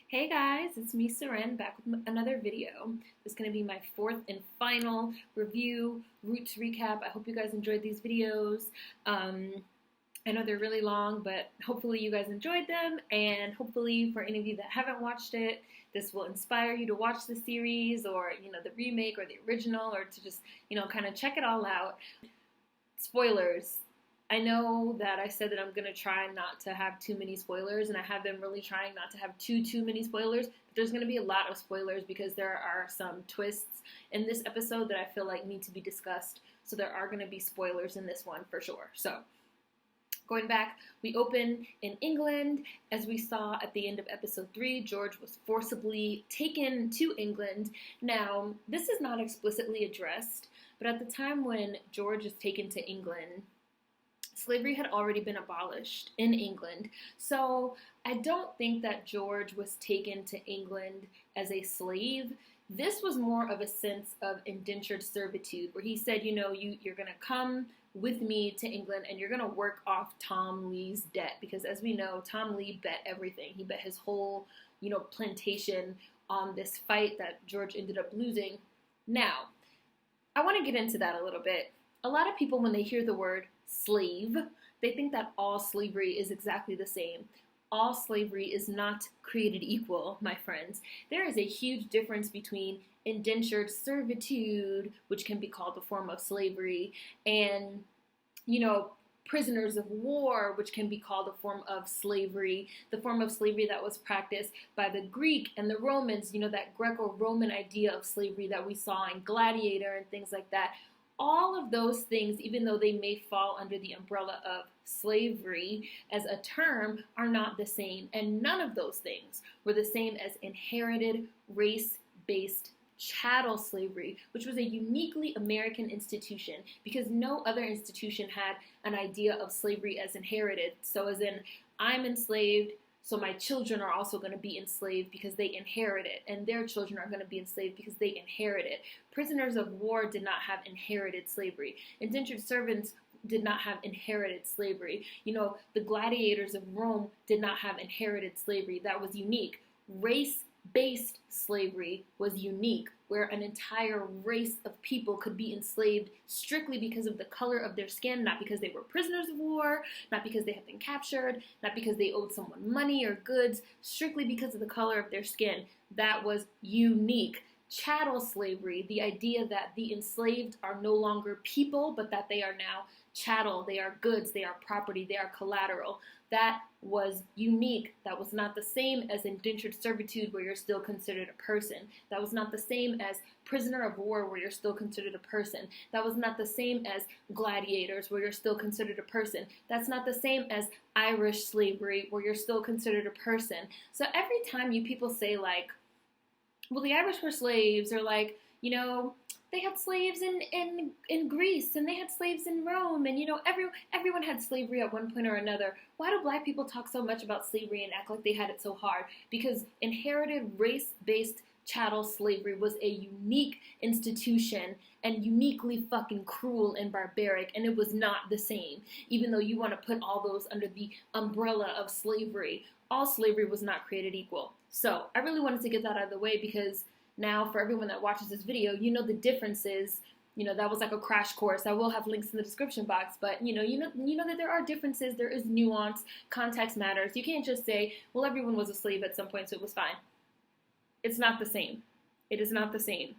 Hey guys, it's me, Seren, back with another video. This is going to be my fourth and final review, Roots recap. I hope you guys enjoyed these videos. I know they're really long, but hopefully you guys enjoyed them, and hopefully for any of you that haven't watched it, this will inspire you to watch the series, or, the remake or the original, or to just, kind of check it all out. Spoilers. I know that I said that I'm going to try not to have too many spoilers, and I have been really trying not to have too many spoilers, but there's going to be a lot of spoilers because there are some twists in this episode that I feel like need to be discussed, so there are going to be spoilers in this one for sure. So, going back, we open in England. As we saw at the end of episode 3, George was forcibly taken to England. Now, this is not explicitly addressed, but at the time when George is taken to England, slavery had already been abolished in England. So I don't think that George was taken to England as a slave. This was more of a sense of indentured servitude, where he said, you're going to come with me to England and you're going to work off Tom Lee's debt. Because as we know, Tom Lee bet everything. He bet his whole, plantation on this fight that George ended up losing. Now, I want to get into that a little bit. A lot of people, when they hear the word slave, they think that all slavery is exactly the same. All slavery is not created equal, my friends. There is a huge difference between indentured servitude, which can be called a form of slavery, and, prisoners of war, which can be called a form of slavery, the form of slavery that was practiced by the Greek and the Romans, that Greco-Roman idea of slavery that we saw in Gladiator and things like that. All of those things, even though they may fall under the umbrella of slavery as a term, are not the same. And none of those things were the same as inherited race-based chattel slavery, which was a uniquely American institution because no other institution had an idea of slavery as inherited. So as in, I'm enslaved, so my children are also going to be enslaved because they inherit it, and their children are going to be enslaved because they inherit it. Prisoners of war did not have inherited slavery. Indentured servants did not have inherited slavery. The gladiators of Rome did not have inherited slavery. That was unique. Race-based slavery was unique, where an entire race of people could be enslaved strictly because of the color of their skin, not because they were prisoners of war, not because they had been captured, not because they owed someone money or goods, strictly because of the color of their skin. That was unique. Chattel slavery, the idea that the enslaved are no longer people, but that they are now chattel, they are goods, they are property, they are collateral. That was unique. That was not the same as indentured servitude, where you're still considered a person. That was not the same as prisoner of war, where you're still considered a person. That was not the same as gladiators, where you're still considered a person. That's not the same as Irish slavery, where you're still considered a person. So every time you people say well, the Irish were slaves, or they had slaves in Greece, and they had slaves in Rome, and everyone had slavery at one point or another. Why do black people talk so much about slavery and act like they had it so hard? Because inherited race-based chattel slavery was a unique institution and uniquely fucking cruel and barbaric, and it was not the same. Even though you want to put all those under the umbrella of slavery, all slavery was not created equal. So I really wanted to get that out of the way, because now for everyone that watches this video, the differences. That was like a crash course. I will have links in the description box, but you know that there are differences. There is nuance. Context matters. You can't just say, well, everyone was a slave at some point, so it was fine. It's not the same. It is not the same.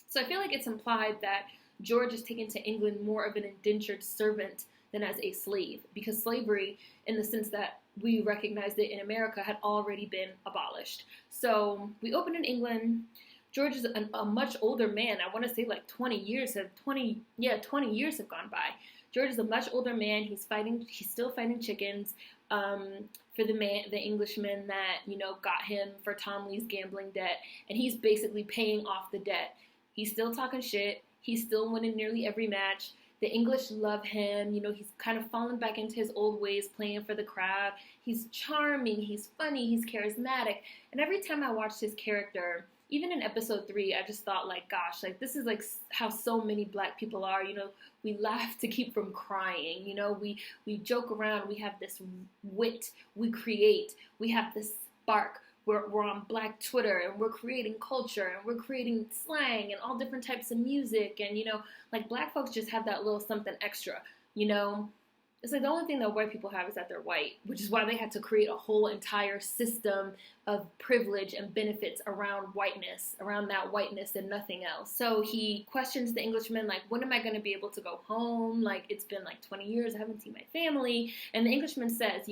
So I feel like it's implied that George is taken to England more of an indentured servant than as a slave, because slavery, in the sense that we recognized it in America, had already been abolished. So we open in England. George is a much older man. I want to say 20 years have gone by. George is a much older man. He's still fighting chickens for the Englishman that, got him for Tom Lee's gambling debt. And he's basically paying off the debt. He's still talking shit. He's still winning nearly every match. The English love him. He's kind of fallen back into his old ways, playing for the crowd. He's charming. He's funny. He's charismatic. And every time I watched his character, even in episode 3, I just thought, gosh, this is how so many black people are. We laugh to keep from crying. We joke around. We have this wit. We create. We have this spark. we're on Black Twitter and we're creating culture and we're creating slang and all different types of music. And, like Black folks just have that little something extra, It's like the only thing that white people have is that they're white, which is why they had to create a whole entire system of privilege and benefits around whiteness, around that whiteness and nothing else. So he questions the Englishman, like, when am I going to be able to go home? Like, it's been like 20 years, I haven't seen my family. And the Englishman says,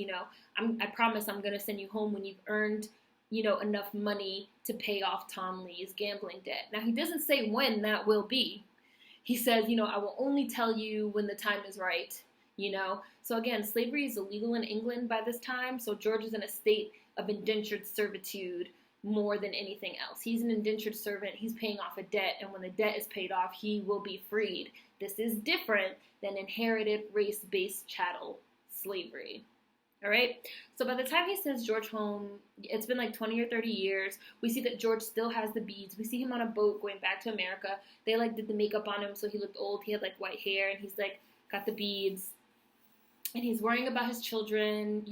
I promise I'm going to send you home when you've earned enough money to pay off Tom Lee's gambling debt. Now, he doesn't say when that will be. He says, I will only tell you when the time is right, So again, slavery is illegal in England by this time, so George is in a state of indentured servitude more than anything else. He's an indentured servant, he's paying off a debt, and when the debt is paid off, he will be freed. This is different than inherited race-based chattel slavery. All right, so by the time he sends George home, it's been like 20 or 30 years. We see that George still has the beads. We see him on a boat going back to America. They like did the makeup on him so he looked old. He had like white hair and he's like got the beads. And he's worrying about his children,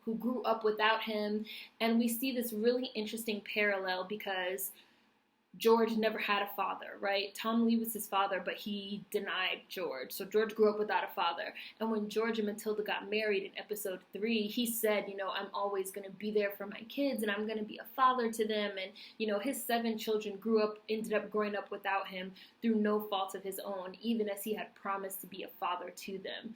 who grew up without him. And we see this really interesting parallel because George never had a father, right? Tom Lee was his father, but he denied George. So George grew up without a father. And when George and Matilda got married in episode 3, he said, I'm always going to be there for my kids and I'm going to be a father to them. And, his 7 children ended up growing up without him through no fault of his own, even as he had promised to be a father to them.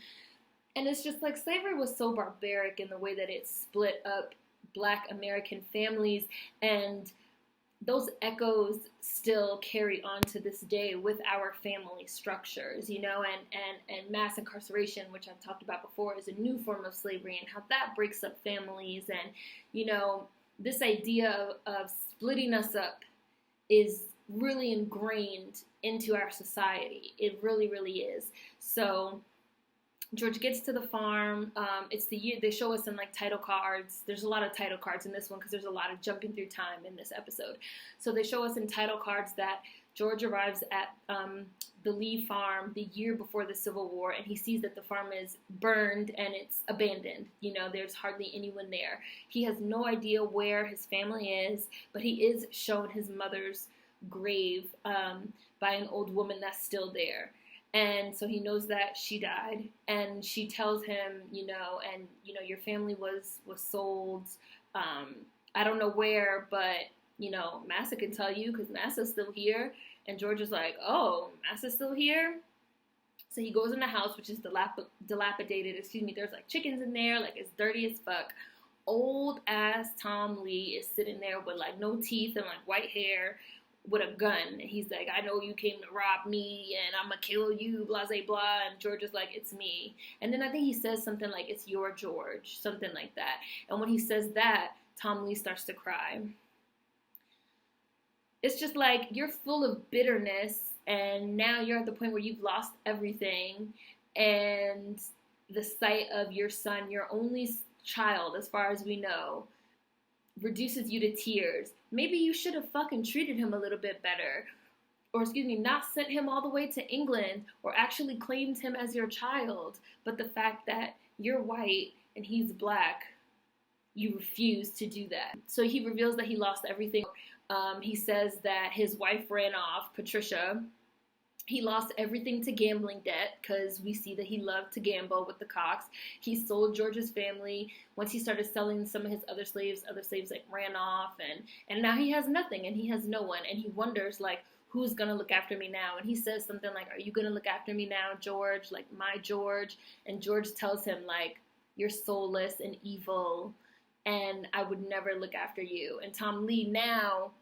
And it's just like slavery was so barbaric in the way that it split up Black American families, and those echoes still carry on to this day with our family structures, and mass incarceration, which I've talked about before, is a new form of slavery and how that breaks up families. And, this idea of splitting us up is really ingrained into our society. It really, really is. So George gets to the farm. It's the year they show us in like title cards. There's a lot of title cards in this one because there's a lot of jumping through time in this episode. So they show us in title cards that George arrives at the Lee farm the year before the Civil War, and he sees that the farm is burned and it's abandoned. There's hardly anyone there. He has no idea where his family is, but he is shown his mother's grave by an old woman that's still there. And so he knows that she died, and she tells him, your family was sold. I don't know where, but, Massa can tell you because Massa's still here. And George is like, oh, Massa's still here? So he goes in the house, which is dilapidated. There's like chickens in there, like it's dirty as fuck. Old ass Tom Lee is sitting there with like no teeth and like white hair, with a gun, and he's like, I know you came to rob me, and I'm gonna kill you, blah, blah, blah, and George is like, it's me. And then I think he says something like, it's your George, something like that. And when he says that, Tom Lee starts to cry. It's just like, you're full of bitterness, and now you're at the point where you've lost everything, and the sight of your son, your only child, as far as we know, reduces you to tears. Maybe you should have fucking treated him a little bit better. Or, not sent him all the way to England, or actually claimed him as your child. But the fact that you're white and he's Black, you refuse to do that. So he reveals that he lost everything. He says that his wife ran off, Patricia. He lost everything to gambling debt because we see that he loved to gamble with the Cox. He sold George's family. Once he started selling some of his other slaves like ran off, and now he has nothing and he has no one, and he wonders like, who's gonna look after me now? And he says something like, are you gonna look after me now, George? Like, my George? And George tells him like, you're soulless and evil, and I would never look after you. And Tom Lee now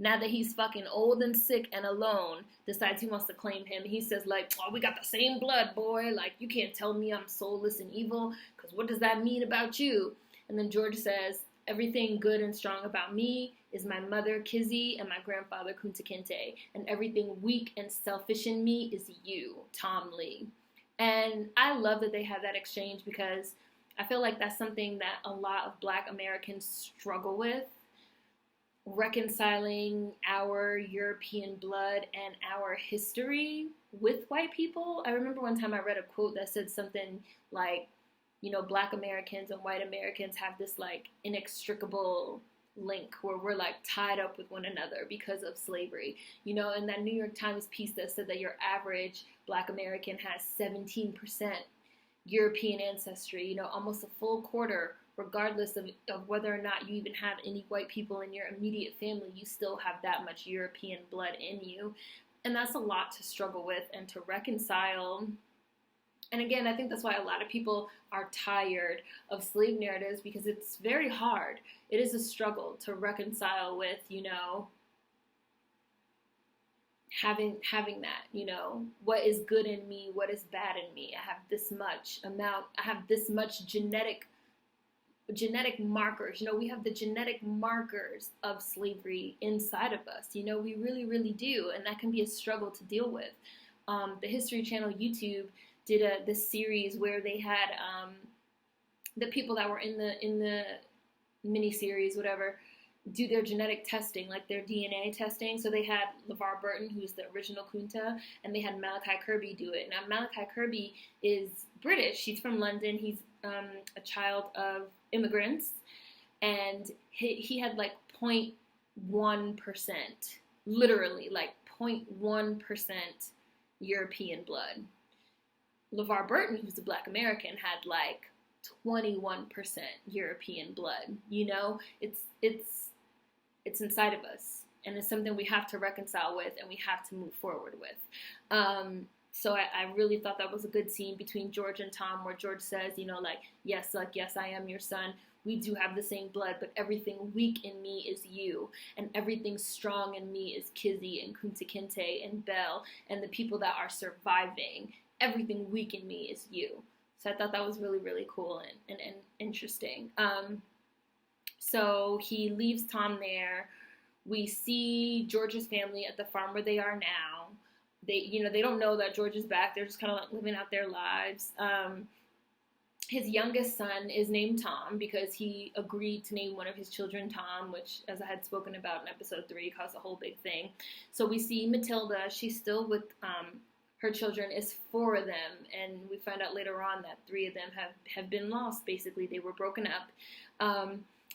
that he's fucking old and sick and alone, decides he wants to claim him. He says like, oh, we got the same blood, boy. Like, you can't tell me I'm soulless and evil, because what does that mean about you? And then George says, everything good and strong about me is my mother, Kizzy, and my grandfather, Kunta Kinte. And everything weak and selfish in me is you, Tom Lee. And I love that they have that exchange, because I feel like that's something that a lot of Black Americans struggle with. Reconciling our European blood and our history with white people. I remember one time I read a quote that said something like, Black Americans and white Americans have this like inextricable link where we're like tied up with one another because of slavery. You know, and that New York Times piece that said that your average Black American has 17% European ancestry, you know, almost a full quarter, regardless of whether or not you even have any white people in your immediate family, you still have that much European blood in you. And that's a lot to struggle with and to reconcile. And again, I think that's why a lot of people are tired of slave narratives, because it's very hard. It is a struggle to reconcile with, you know, having that, you know, what is good in me, what is bad in me. I have this much genetic markers. You know, we have the genetic markers of slavery inside of us. You know, we really, really do. And that can be a struggle to deal with. The History Channel YouTube did this series where they had the people that were in the mini-series, whatever, do their genetic testing, like their DNA testing. So they had LeVar Burton, who's the original Kunta, and they had Malachi Kirby do it. Now, Malachi Kirby is British. He's from London. He's a child of immigrants, and he had like 0.1%, literally like 0.1% European blood. LeVar Burton, who's a Black American, had like 21% European blood. You know, it's inside of us, and it's something we have to reconcile with and we have to move forward with. So I really thought that was a good scene between George and Tom, where George says, you know, like, yes, I am your son. We do have the same blood, but everything weak in me is you, and everything strong in me is Kizzy and Kunta Kinte and Belle and the people that are surviving. Everything weak in me is you. So I thought that was really, really cool and interesting. So he leaves Tom there. We see George's family at the farm where they are now. They don't know that George is back. They're just kind of like living out their lives. His youngest son is named Tom because he agreed to name one of his children Tom, which, as I had spoken about in episode 3, caused a whole big thing. So we see Matilda. She's still with her children. Is 4 of them, and we find out later on that 3 of them have been lost. Basically, they were broken up.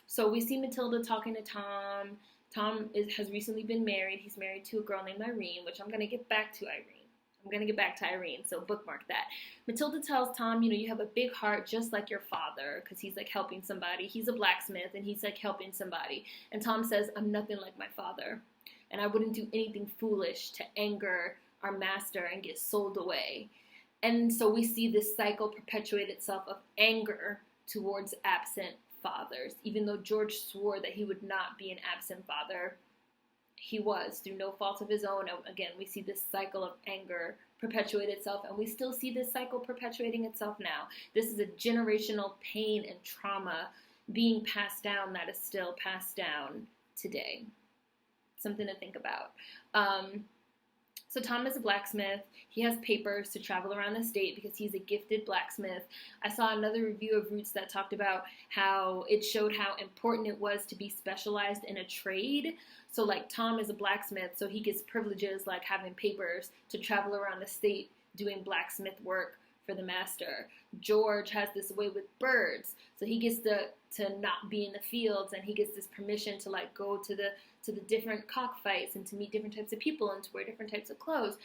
So we see Matilda talking to Tom. Tom has recently been married. He's married to a girl named Irene, which I'm going to get back to Irene. So bookmark that. Matilda tells Tom, you know, you have a big heart just like your father, because he's like helping somebody. He's a blacksmith, and he's like helping somebody. And Tom says, I'm nothing like my father, and I wouldn't do anything foolish to anger our master and get sold away. And so we see this cycle perpetuate itself of anger towards absent fathers. Even though George swore that he would not be an absent father, he was, through no fault of his own. And again, we see this cycle of anger perpetuate itself, and we still see this cycle perpetuating itself now. This is a generational pain and trauma being passed down that is still passed down today. Something to think about. So Tom is a blacksmith. He has papers to travel around the state because he's a gifted blacksmith. I saw another review of Roots that talked about how it showed how important it was to be specialized in a trade. So like Tom is a blacksmith, so he gets privileges like having papers to travel around the state doing blacksmith work for the master. George has this way with birds, so he gets to not be in the fields, and he gets this permission to like go to the different cockfights and to meet different types of people and to wear different types of clothes.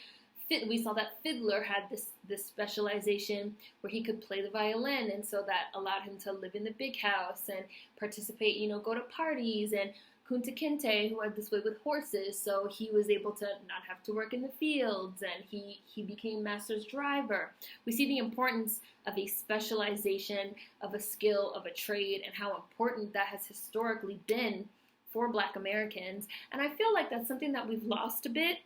We saw that Fiddler had this specialization where he could play the violin, and so that allowed him to live in the big house and participate, you know, go to parties. And Kunta Kinte, who had this way with horses, so he was able to not have to work in the fields, and he became master's driver. We see the importance of a specialization, of a skill, of a trade, and how important that has historically been for Black Americans. And I feel like that's something that we've lost a bit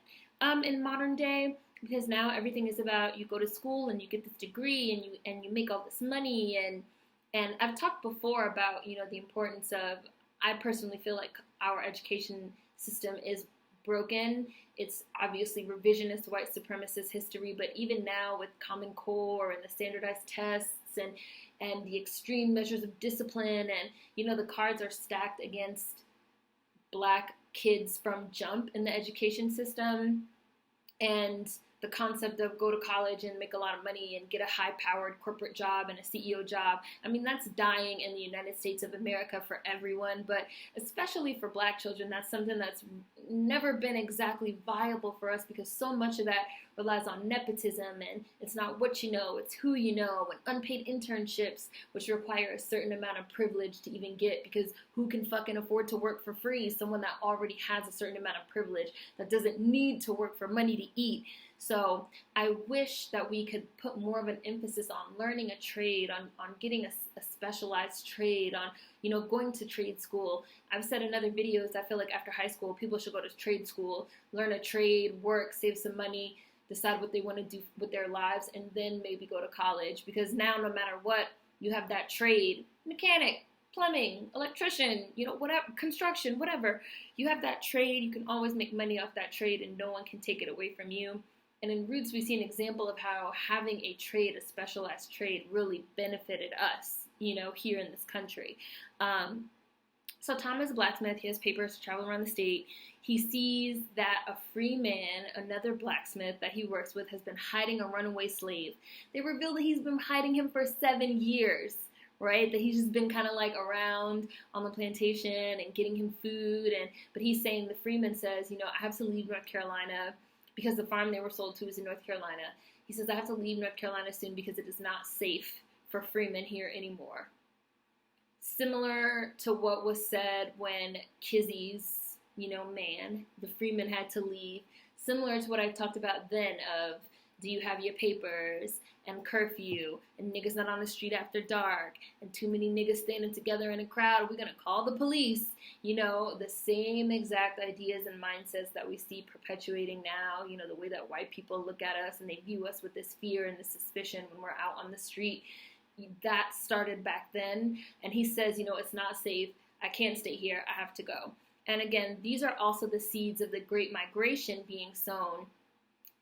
in modern day, because now everything is about you go to school and you get this degree and you make all this money. And I've talked before about, you know, the importance of, I personally feel like our education system is broken. It's obviously revisionist white supremacist history, but even now with Common Core and the standardized tests and the extreme measures of discipline, and, you know, the cards are stacked against Black kids from jump in the education system. And the concept of go to college and make a lot of money and get a high-powered corporate job and a CEO job. I mean, that's dying in the United States of America for everyone, but especially for Black children, that's something that's never been exactly viable for us, because so much of that relies on nepotism, and it's not what you know, it's who you know, and unpaid internships, which require a certain amount of privilege to even get, because who can fucking afford to work for free? Someone that already has a certain amount of privilege, that doesn't need to work for money to eat. So I wish that we could put more of an emphasis on learning a trade, on getting a specialized trade, on, you know, going to trade school. I've said in other videos, I feel like after high school, people should go to trade school, learn a trade, work, save some money, decide what they want to do with their lives, and then maybe go to college. Because now, no matter what, you have that trade, mechanic, plumbing, electrician, you know, whatever, construction, whatever. You have that trade, you can always make money off that trade, and no one can take it away from you. And in Roots, we see an example of how having a trade, a specialized trade, really benefited us, you know, here in this country. So Tom is a blacksmith. He has papers to travel around the state. He sees that a free man, another blacksmith that he works with, has been hiding a runaway slave. They reveal that he's been hiding him for 7 years, right? That he's just been kind of like around on the plantation and getting him food. But he's saying, the freeman says, you know, I have to leave North Carolina, because the farm they were sold to is in North Carolina. He says, I have to leave North Carolina soon because it is not safe for freemen here anymore. Similar to what was said when Kizzy's, you know, man, the freeman, had to leave. Similar to what I talked about then of, do you have your papers, and curfew, and niggas not on the street after dark, and too many niggas standing together in a crowd, we're gonna call the police. You know, the same exact ideas and mindsets that we see perpetuating now, you know, the way that white people look at us and they view us with this fear and this suspicion when we're out on the street, that started back then. And he says, you know, it's not safe, I can't stay here, I have to go. And again, these are also the seeds of the Great Migration being sown.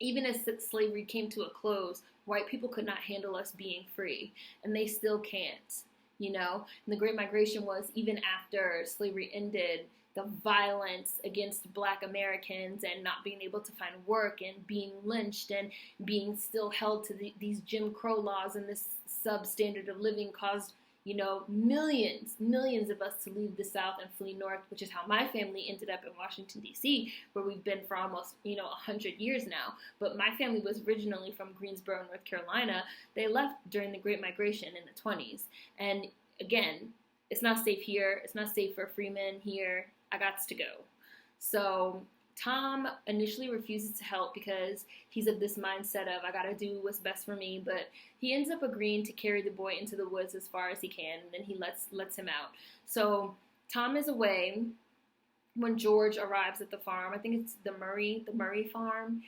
Even as slavery came to a close, white people could not handle us being free, and they still can't, you know? And the Great Migration was, even after slavery ended, the violence against Black Americans and not being able to find work and being lynched and being still held to these Jim Crow laws and this substandard of living caused, you know, millions of us to leave the South and flee north, which is how my family ended up in Washington, D.C., where we've been for almost, you know, 100 years now. But my family was originally from Greensboro, North Carolina. They left during the Great Migration in the 20s. And again, it's not safe here. It's not safe for freemen here. I got to go. So Tom initially refuses to help because he's of this mindset of, I gotta do what's best for me, but he ends up agreeing to carry the boy into the woods as far as he can, and then he lets him out. So Tom is away when George arrives at the farm. I think it's the Murray farm.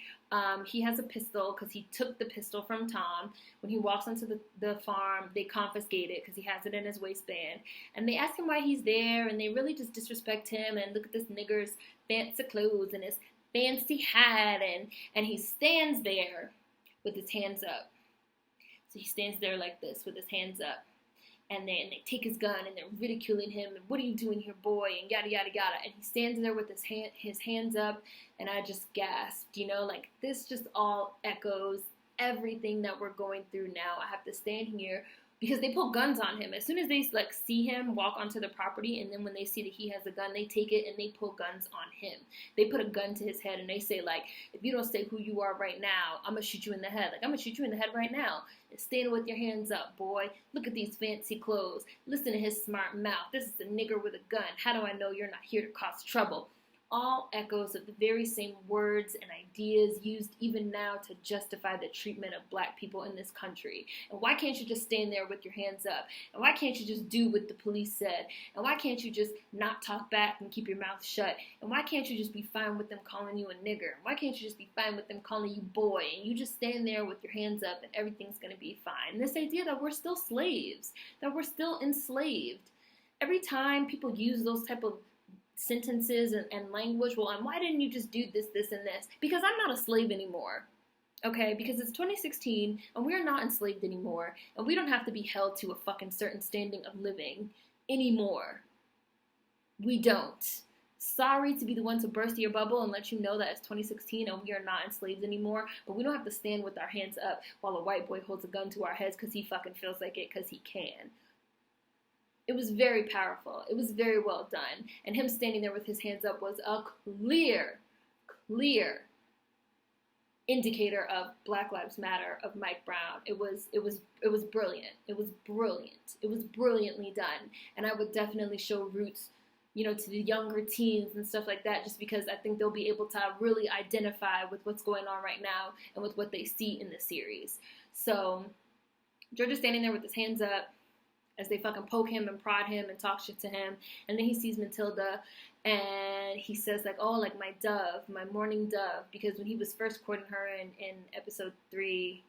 He has a pistol because he took the pistol from Tom. When he walks onto the farm, they confiscate it because he has it in his waistband. And they ask him why he's there, and they really just disrespect him and look at this nigger's fancy clothes and his fancy hat, and he stands there with his hands up. So he stands there like this with his hands up. And then they take his gun and they're ridiculing him and, what are you doing here, boy, and yada yada yada. And he stands there with his hands up, and I just gasped, you know, like this just all echoes everything that we're going through now. I have to stand here because they pull guns on him as soon as they like see him walk onto the property, and then when they see that he has a gun, they take it and they pull guns on him. They put a gun to his head and they say, like, if you don't say who you are right now, I'm gonna shoot you in the head. Like, I'm gonna shoot you in the head right now. And stand with your hands up, boy. Look at these fancy clothes. Listen to his smart mouth. This is a nigger with a gun. How do I know you're not here to cause trouble? All echoes of the very same words and ideas used even now to justify the treatment of Black people in this country. And why can't you just stand there with your hands up? And why can't you just do what the police said? And why can't you just not talk back and keep your mouth shut? And why can't you just be fine with them calling you a nigger? Why can't you just be fine with them calling you boy? And you just stand there with your hands up and everything's going to be fine. And this idea that we're still slaves, that we're still enslaved. Every time people use those type of sentences and language, well, and why didn't you just do this, this, and this? Because I'm not a slave anymore, okay? Because it's 2016, and we're not enslaved anymore, and we don't have to be held to a fucking certain standing of living anymore. We don't. sorry to be the one to burst your bubble and let you know that it's 2016 and we are not enslaved anymore, but we don't have to stand with our hands up while a white boy holds a gun to our heads because he fucking feels like it because he can. It was very powerful. It was very well done. And him standing there with his hands up was a clear indicator of Black Lives Matter, of Mike Brown. It was brilliant. It was brilliant. It was brilliantly done. And I would definitely show Roots, to the younger teens and stuff like that, just because I think they'll be able to really identify with what's going on right now and with what they see in the series. So George is standing there with his hands up as they fucking poke him and prod him and talk shit to him. And then he sees Matilda and he says like, oh, like my dove, my morning dove. Because when he was first courting her in episode 3,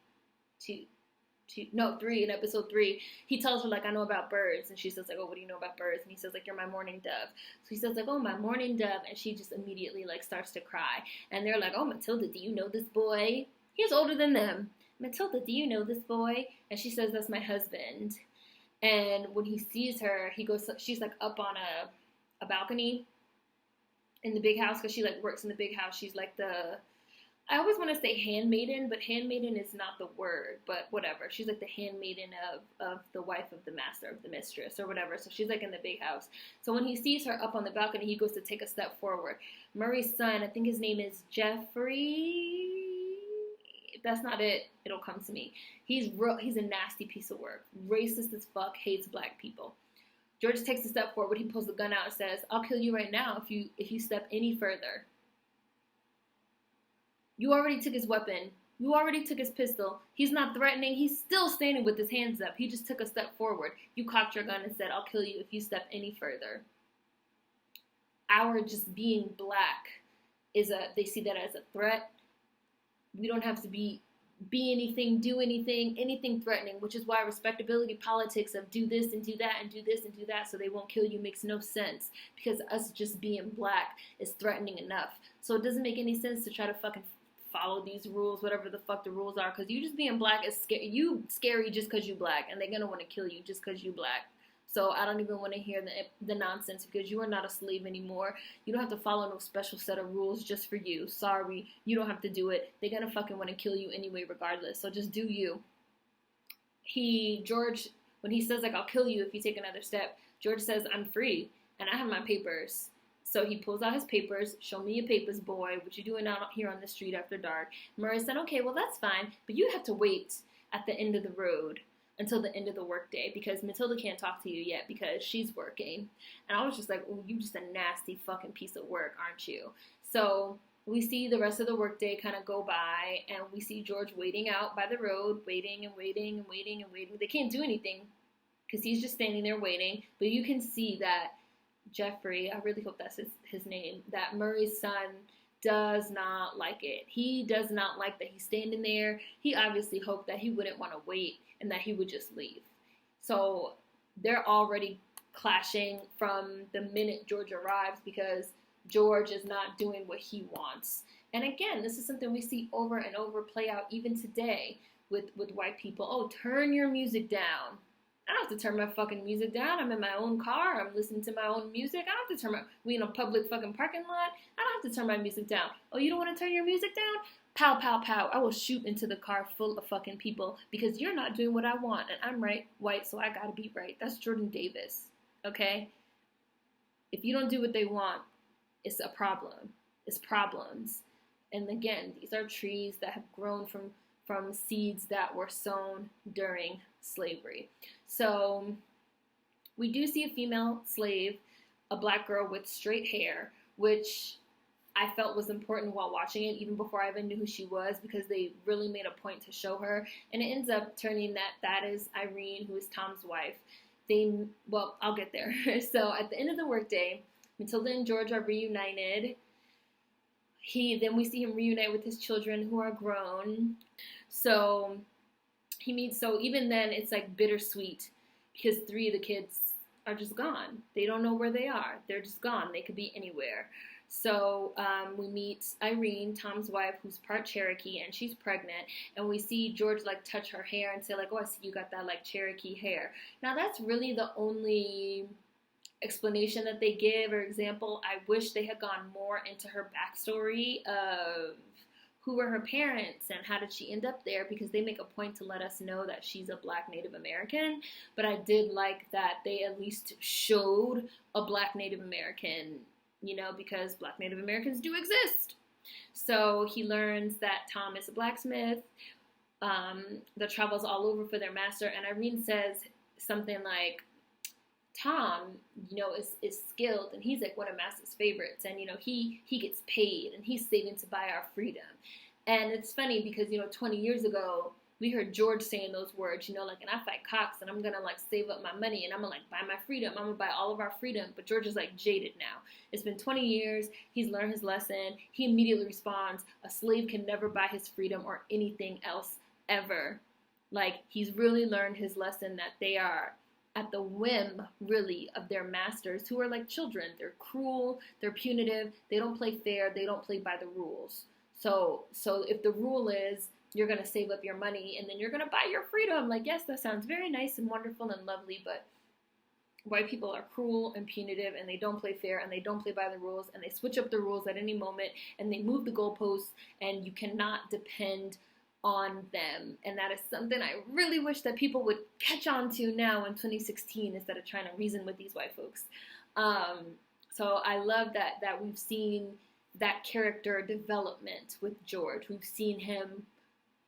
in episode 3, he tells her like, I know about birds. And she says like, oh, what do you know about birds? And he says like, you're my morning dove. So he says like, oh, my morning dove. And she just immediately like starts to cry. And they're like, oh, Matilda, do you know this boy? He's older than them. Matilda, do you know this boy? And she says, that's my husband. And when he sees her, he goes, she's like up on a balcony in the big house because she like works in the big house. She's like I always want to say handmaiden, but handmaiden is not the word, but whatever. She's like the handmaiden of the wife of the master, of the mistress or whatever. So she's like in the big house. So when he sees her up on the balcony, he goes to take a step forward. Murray's son, I think his name is Jeffrey. If that's not it, it'll come to me. He's a nasty piece of work. Racist as fuck, hates black people. George takes a step forward. He pulls the gun out and says, I'll kill you right now if you step any further. You already took his weapon. You already took his pistol. He's not threatening. He's still standing with his hands up. He just took a step forward. You cocked your gun and said, I'll kill you if you step any further. Our just being black they see that as a threat. We don't have to be anything, do anything threatening, which is why respectability politics of do this and do that and do this and do that so they won't kill you makes no sense, because us just being black is threatening enough. So it doesn't make any sense to try to fucking follow these rules, whatever the fuck the rules are, because you just being black is scary just because you black, and they're going to want to kill you just because you black. So I don't even want to hear the nonsense, because you are not a slave anymore. You don't have to follow no special set of rules just for you. Sorry, you don't have to do it. They're going to fucking want to kill you anyway regardless. So just do you. George, when he says like, I'll kill you if you take another step, George says, I'm free and I have my papers. So he pulls out his papers. Show me your papers, boy. What you doing out here on the street after dark? Murray said, okay, well, that's fine. But you have to wait at the end of the road until the end of the workday, because Matilda can't talk to you yet because she's working. And I was just like, oh, you just a nasty fucking piece of work, aren't you? So we see the rest of the workday kind of go by, and we see George waiting out by the road, waiting and waiting and waiting and waiting. They can't do anything because he's just standing there waiting. But you can see that Jeffrey, I really hope that's his name, that Murray's son does not like it. He does not like that he's standing there. He obviously hoped that he wouldn't want to wait and that he would just leave. So they're already clashing from the minute George arrives, because George is not doing what he wants. And again, this is something we see over and over play out even today with white people. Oh, turn your music down. I don't have to turn my fucking music down. I'm in my own car. I'm listening to my own music. I don't have to turn we in a public fucking parking lot. I don't have to turn my music down. Oh, you don't want to turn your music down? Pow, pow, pow. I will shoot into the car full of fucking people because you're not doing what I want. And I'm white, so I gotta be right. That's Jordan Davis, okay? If you don't do what they want, it's a problem. It's problems. And again, these are trees that have grown from seeds that were sown during slavery. So we do see a female slave, a black girl with straight hair, which I felt was important while watching it, even before I even knew who she was, because they really made a point to show her. And it ends up turning that is Irene, who is Tom's wife. I'll get there. So at the end of the workday, Matilda and George are reunited. Then we see him reunite with his children who are grown. So even then it's like bittersweet, because 3 of the kids are just gone. They don't know where they are. They're just gone. They could be anywhere. So we meet Irene, Tom's wife, who's part Cherokee, and she's pregnant. And we see George like touch her hair and say like, oh, I see you got that like Cherokee hair. Now that's really the only explanation that they give or example. I wish they had gone more into her backstory of who were her parents and how did she end up there, because they make a point to let us know that she's a Black Native American. But I did like that they at least showed a Black Native American, because Black Native Americans do exist. So he learns that Tom is a blacksmith that travels all over for their master. And Irene says something like, Tom, is skilled, and he's like one of Master's favorites, and he gets paid, and he's saving to buy our freedom. And it's funny because 20 years ago we heard George saying those words, and I fight cops, and I'm gonna save up my money, and I'm gonna buy my freedom. I'm gonna buy all of our freedom. But George is jaded now. It's been 20 years. He's learned his lesson. He immediately responds, "A slave can never buy his freedom or anything else ever." He's really learned his lesson that they are at the whim, really, of their masters, who are like children. They're cruel, they're punitive, they don't play fair, they don't play by the rules. So if the rule is you're going to save up your money and then you're going to buy your freedom, yes, that sounds very nice and wonderful and lovely, but white people are cruel and punitive, and they don't play fair, and they don't play by the rules, and they switch up the rules at any moment, and they move the goalposts, and you cannot depend on them. And that is something I really wish that people would catch on to now in 2016 instead of trying to reason with these white folks. So I love that we've seen that character development with George. We've seen him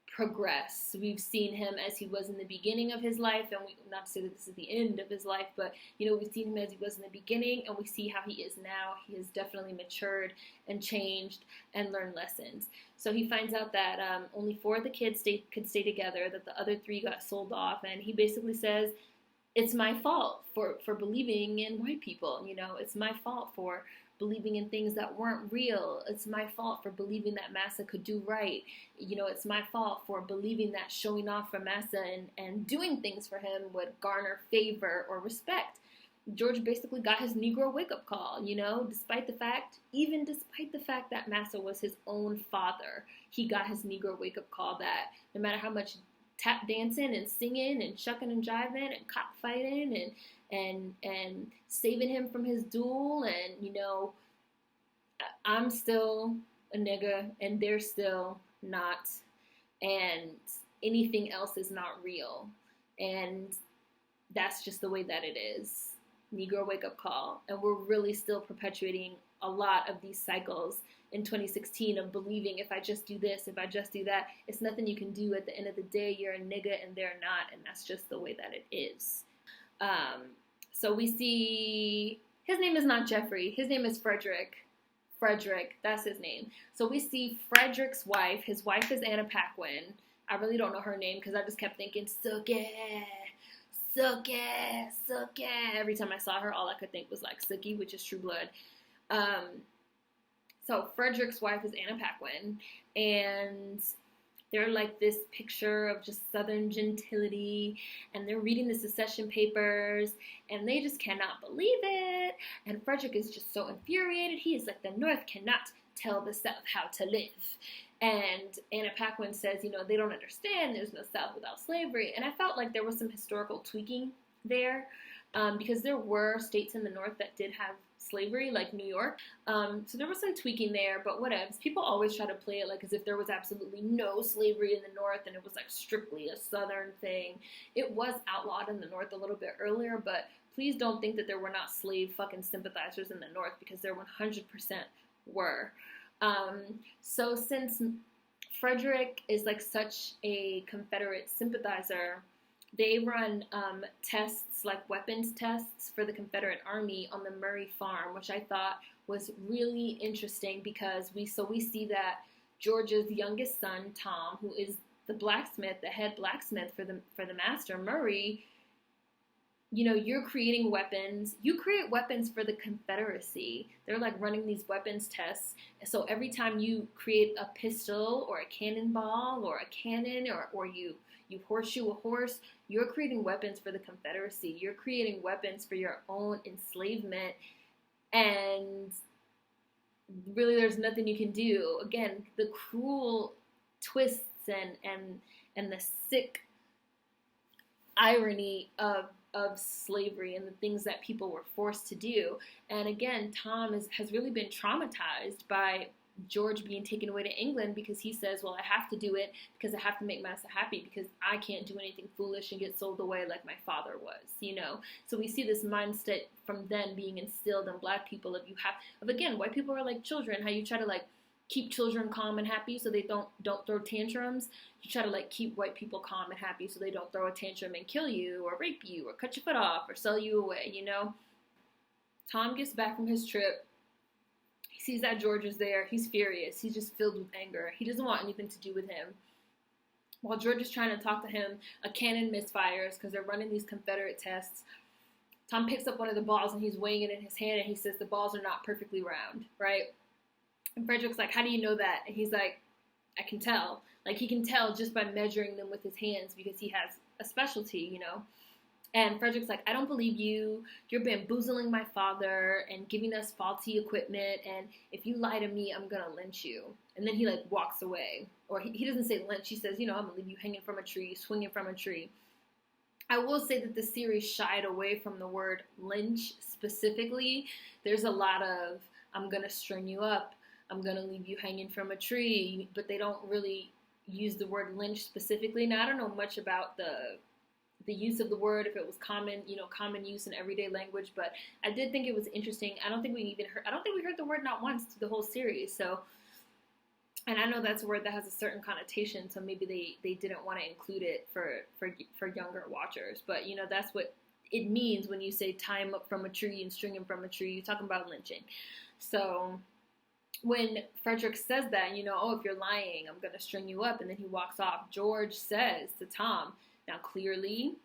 progress. We've seen him as he was in the beginning of his life, and not to say that this is the end of his life, but we've seen him as he was in the beginning, and we see how he is now. He has definitely matured and changed and learned lessons. So he finds out that only 4 of the kids could stay together, that the other 3 got sold off, and he basically says, it's my fault for believing in white people. It's my fault for believing in things that weren't real. It's my fault for believing that Massa could do right. It's my fault for believing that showing off for Massa and doing things for him would garner favor or respect. George basically got his Negro wake-up call, despite the fact that Massa was his own father. He got his Negro wake-up call that no matter how much tap dancing and singing and shucking and jiving and cockfighting and saving him from his duel, and I'm still a nigga and they're still not, and anything else is not real, and that's just the way that it is. Negro wake-up call. And we're really still perpetuating a lot of these cycles in 2016 of believing if I just do this, if I just do that, it's nothing you can do. At the end of the day, you're a nigga and they're not, and that's just the way that it is. So we see, his name is not Jeffrey, his name is Frederick. That's his name. So we see Frederick's wife. His wife is Anna Paquin. I really don't know her name because I just kept thinking, Sookie. Every time I saw her, all I could think was Sookie, which is True Blood. So Frederick's wife is Anna Paquin, and they're this picture of just Southern gentility, and they're reading the secession papers, and they just cannot believe it, and Frederick is just so infuriated. He is like, the North cannot tell the South how to live. And Anna Paquin says, they don't understand, there's no South without slavery. And I felt like there was some historical tweaking there, because there were states in the North that did have slavery, like New York. So there was some tweaking there, but whatevs. People always try to play it as if there was absolutely no slavery in the North and it was strictly a Southern thing. It was outlawed in the North a little bit earlier, but please don't think that there were not slave fucking sympathizers in the North, because there 100% were. So since Frederick is such a Confederate sympathizer, they run tests, weapons tests for the Confederate Army on the Murray Farm, which I thought was really interesting because we see that George's youngest son, Tom, who is the blacksmith, the head blacksmith for the master, Murray, you're creating weapons. You create weapons for the Confederacy. They're running these weapons tests. So every time you create a pistol or a cannonball or a cannon or you horseshoe a horse, you're creating weapons for the Confederacy. You're creating weapons for your own enslavement. And really there's nothing you can do. Again, the cruel twists and the sick irony of of slavery and the things that people were forced to do. And again, Tom has really been traumatized by George being taken away to England, because he says, well, I have to do it because I have to make Massa happy, because I can't do anything foolish and get sold away like my father was, you know? So we see this mindset from then being instilled in black people of again, white people are like children, how you try to like keep children calm and happy so they don't throw tantrums. You try to like keep white people calm and happy so they don't throw a tantrum and kill you or rape you or cut your foot off or sell you away, you know? Tom gets back from his trip. He sees that George is there. He's furious. He's just filled with anger. He doesn't want anything to do with him. While George is trying to talk to him, a cannon misfires because they're running these Confederate tests. Tom picks up one of the balls and he's weighing it in his hand, and he says the balls are not perfectly round, right? And Frederick's like, how do you know that? And he's like, I can tell. Like, he can tell just by measuring them with his hands because he has a specialty, you know? And Frederick's like, I don't believe you. You're bamboozling my father and giving us faulty equipment. And if you lie to me, I'm going to lynch you. And then he, like, walks away. Or he doesn't say lynch. He says, you know, I'm going to leave you hanging from a tree, swinging from a tree. I will say that the series shied away from the word lynch specifically. There's a lot of, I'm going to string you up. I'm going to leave you hanging from a tree. But they don't really use the word lynch specifically. Now, I don't know much about the use of the word, if it was common use in everyday language, but I did think it was interesting. I don't think we heard the word not once through the whole series. So, and I know that's a word that has a certain connotation, so maybe they didn't want to include it for younger watchers. But, you know, that's what it means when you say tie him up from a tree and string him from a tree. You're talking about lynching. So when Frederick says that, you know, oh, if you're lying, I'm going to string you up, and then he walks off, George says to Tom, now, clearly,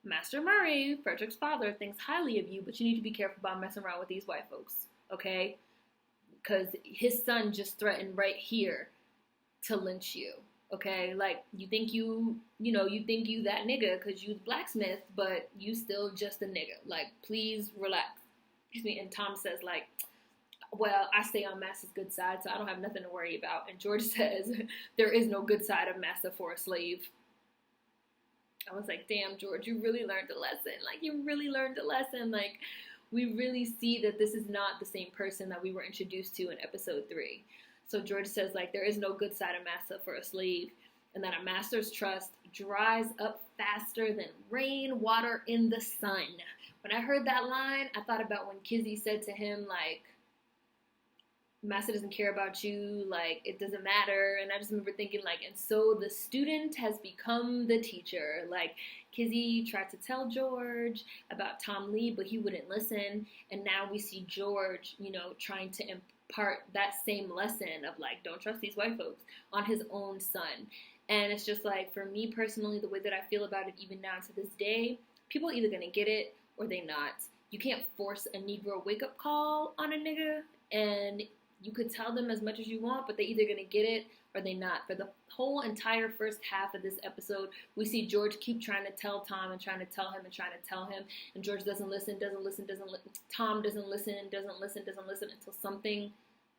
Master Murray, Frederick's father, thinks highly of you, but you need to be careful about messing around with these white folks, okay? Because his son just threatened right here to lynch you, okay? Like, you think you that nigga because you the blacksmith, but you still just a nigga. Like, please relax. Excuse me. And Tom says, like, well, I stay on Massa's good side, so I don't have nothing to worry about. And George says, there is no good side of Massa for a slave. I was like, damn, George, you really learned a lesson. Like, you really learned a lesson. Like, we really see that this is not the same person that we were introduced to in episode 3. So George says, like, there is no good side of Massa for a slave, and that a master's trust dries up faster than rainwater in the sun. When I heard that line, I thought about when Kizzy said to him, like, Massa doesn't care about you, like, it doesn't matter. And I just remember thinking, like, and so the student has become the teacher. Like, Kizzy tried to tell George about Tom Lee, but he wouldn't listen. And now we see George, you know, trying to impart that same lesson of, like, don't trust these white folks on his own son. And it's just like, for me personally, the way that I feel about it even now to this day, people are either going to get it or they not. You can't force a Negro wake-up call on a nigga, and you could tell them as much as you want, but they're either going to get it or they not. For the whole entire first half of this episode, we see George keep trying to tell Tom and trying to tell him and trying to tell him. And George doesn't listen. Tom doesn't listen until something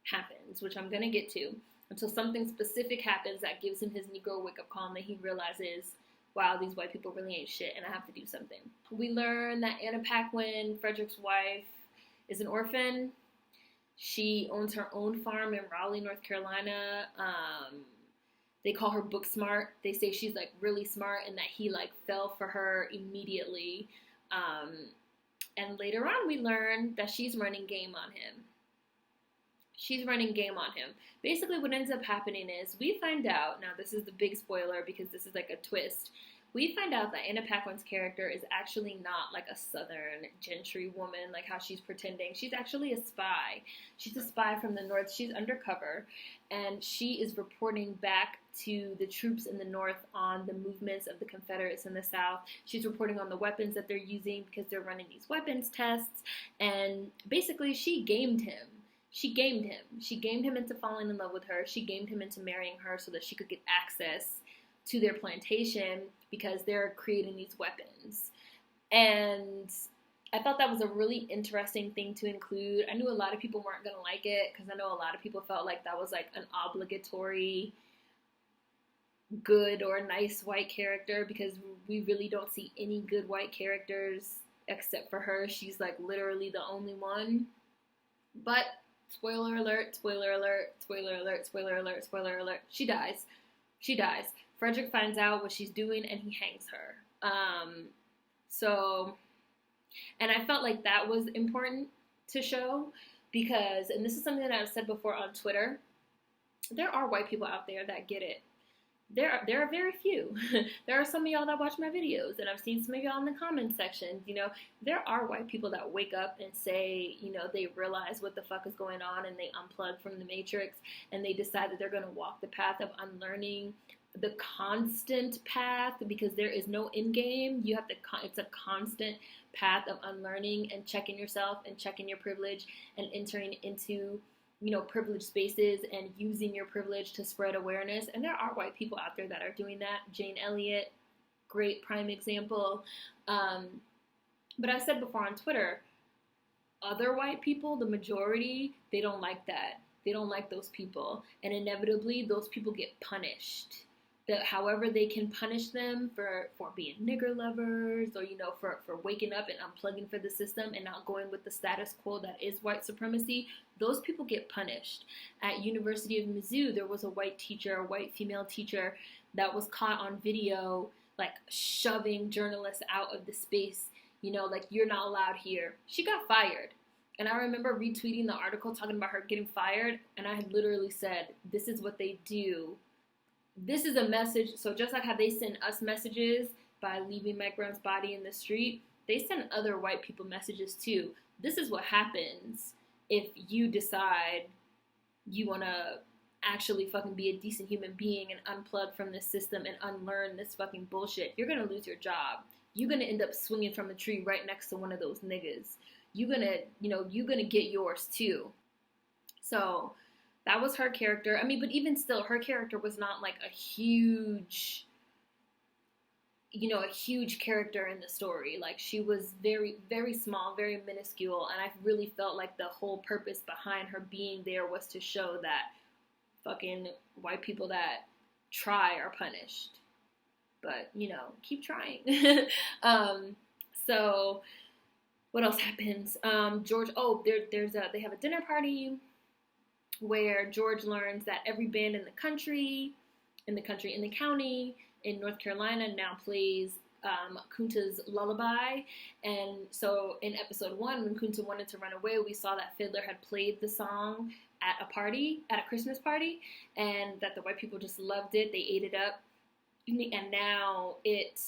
happens, which I'm going to get to. Until something specific happens that gives him his Negro wake-up call, and then he realizes, wow, these white people really ain't shit, and I have to do something. We learn that Anna Paquin, Frederick's wife, is an orphan. She owns her own farm in Raleigh, North Carolina. They call her book smart. They say she's, like, really smart and that he, like, fell for her immediately. And later on, we learn that she's running game on him. Basically, what ends up happening is we find out, now this is the big spoiler because this is like a twist, we find out that Anna Paquin's character is actually not like a Southern gentry woman, like how she's pretending. She's actually a spy. She's a spy from the North. She's undercover, and she is reporting back to the troops in the North on the movements of the Confederates in the South. She's reporting on the weapons that they're using because they're running these weapons tests, and basically she gamed him. She gamed him into falling in love with her. She gamed him into marrying her so that she could get access to their plantation because they're creating these weapons. And I thought that was a really interesting thing to include. I knew a lot of people weren't going to like it because I know a lot of people felt like that was like an obligatory good or nice white character, because we really don't see any good white characters except for her. She's like literally the only one. But spoiler alert, spoiler alert, spoiler alert, spoiler alert, spoiler alert. She dies. She dies. Frederick finds out what she's doing and he hangs her. And I felt like that was important to show because, and this is something that I've said before on Twitter, there are white people out there that get it. There are very few. There are some of y'all that watch my videos, and I've seen some of y'all in the comments section. You know, there are white people that wake up and say, you know, they realize what the fuck is going on and they unplug from the matrix and they decide that they're going to walk the path of unlearning, the constant path, because there is no end game. You have to, it's a constant path of unlearning and checking yourself and checking your privilege and entering into, you know, privileged spaces and using your privilege to spread awareness. And there are white people out there that are doing that. Jane Elliott, great prime example. But I said before on Twitter, other white people, the majority, they don't like that. They don't like those people. And inevitably, those people get punished. However they can punish them for being nigger lovers, or, you know, for waking up and unplugging for the system and not going with the status quo that is white supremacy, those people get punished. At University of Mizzou, there was a white teacher, a white female teacher, that was caught on video, like, shoving journalists out of the space, you know, like, you're not allowed here. She got fired. And I remember retweeting the article talking about her getting fired, and I had literally said, this is what they do. This is a message. So just like how they send us messages by leaving Mike Brown's body in the street, they send other white people messages too. This is what happens if you decide you want to actually fucking be a decent human being and unplug from this system and unlearn this fucking bullshit. You're going to lose your job. You're going to end up swinging from a tree right next to one of those niggas. You're going to get yours too. So that was her character. I mean, but even still, her character was not like a huge character in the story. Like, she was very, very small, very minuscule, and I really felt like the whole purpose behind her being there was to show that fucking white people that try are punished. But, you know, keep trying. So what else happens? They have a dinner party where George learns that every band in the county, in North Carolina now plays Kunta's Lullaby. And so in episode 1, when Kunta wanted to run away, we saw that Fiddler had played the song at a Christmas party, and that the white people just loved it. They ate it up. And now it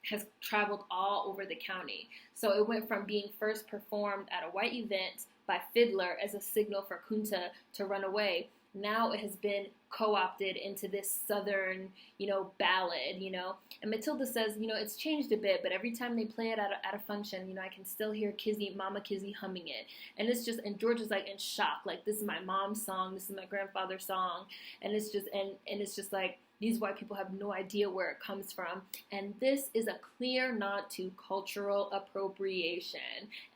has traveled all over the county. So it went from being first performed at a white event by Fiddler as a signal for Kunta to run away. Now it has been co-opted into this southern, you know, ballad, you know. And Matilda says, you know, it's changed a bit, but every time they play it at a function, you know, I can still hear Mama Kizzy humming it. And it's just, and George is like in shock, like, this is my mom's song, this is my grandfather's song. And it's just, and it's just like, these white people have no idea where it comes from. And this is a clear nod to cultural appropriation.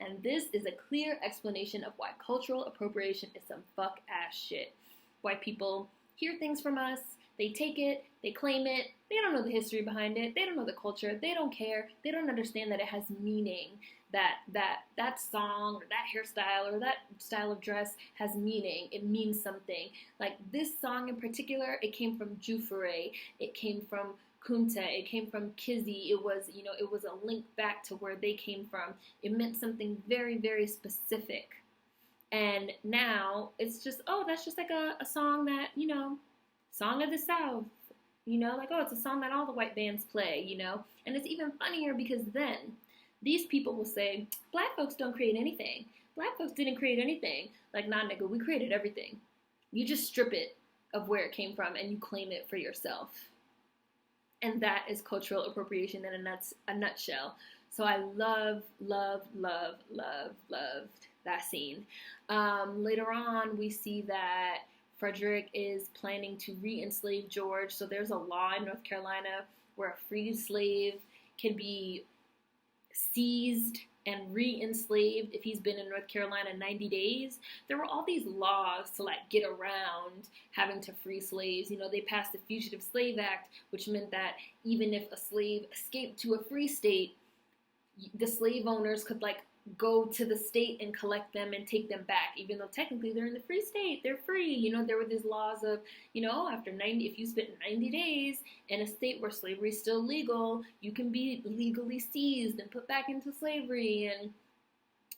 And this is a clear explanation of why cultural appropriation is some fuck-ass shit. White people hear things from us, they take it, they claim it, they don't know the history behind it, they don't know the culture, they don't care, they don't understand that it has meaning, that song or that hairstyle or that style of dress has meaning, it means something. Like this song in particular, it came from Jufure, it came from Kunta, it came from Kizzy, it was a link back to where they came from. It meant something very, very specific. And now it's just, oh, that's just like a song that, you know, song of the South, you know, like, oh, it's a song that all the white bands play, you know. And it's even funnier because then these people will say, black folks don't create anything. Black folks didn't create anything. Like, nah, nigga, we created everything. You just strip it of where it came from and you claim it for yourself. And that is cultural appropriation in a nutshell. So I loved that scene. Later on, we see that Frederick is planning to re-enslave George. So there's a law in North Carolina where a freed slave can be seized and re-enslaved if he's been in North Carolina 90 days. There were all these laws to like get around having to free slaves. You know, they passed the Fugitive Slave Act, which meant that even if a slave escaped to a free state, the slave owners could like go to the state and collect them and take them back, even though technically they're in the free state, they're free. You know, there were these laws of, you know, after 90, if you spent 90 days in a state where slavery is still legal, you can be legally seized and put back into slavery. And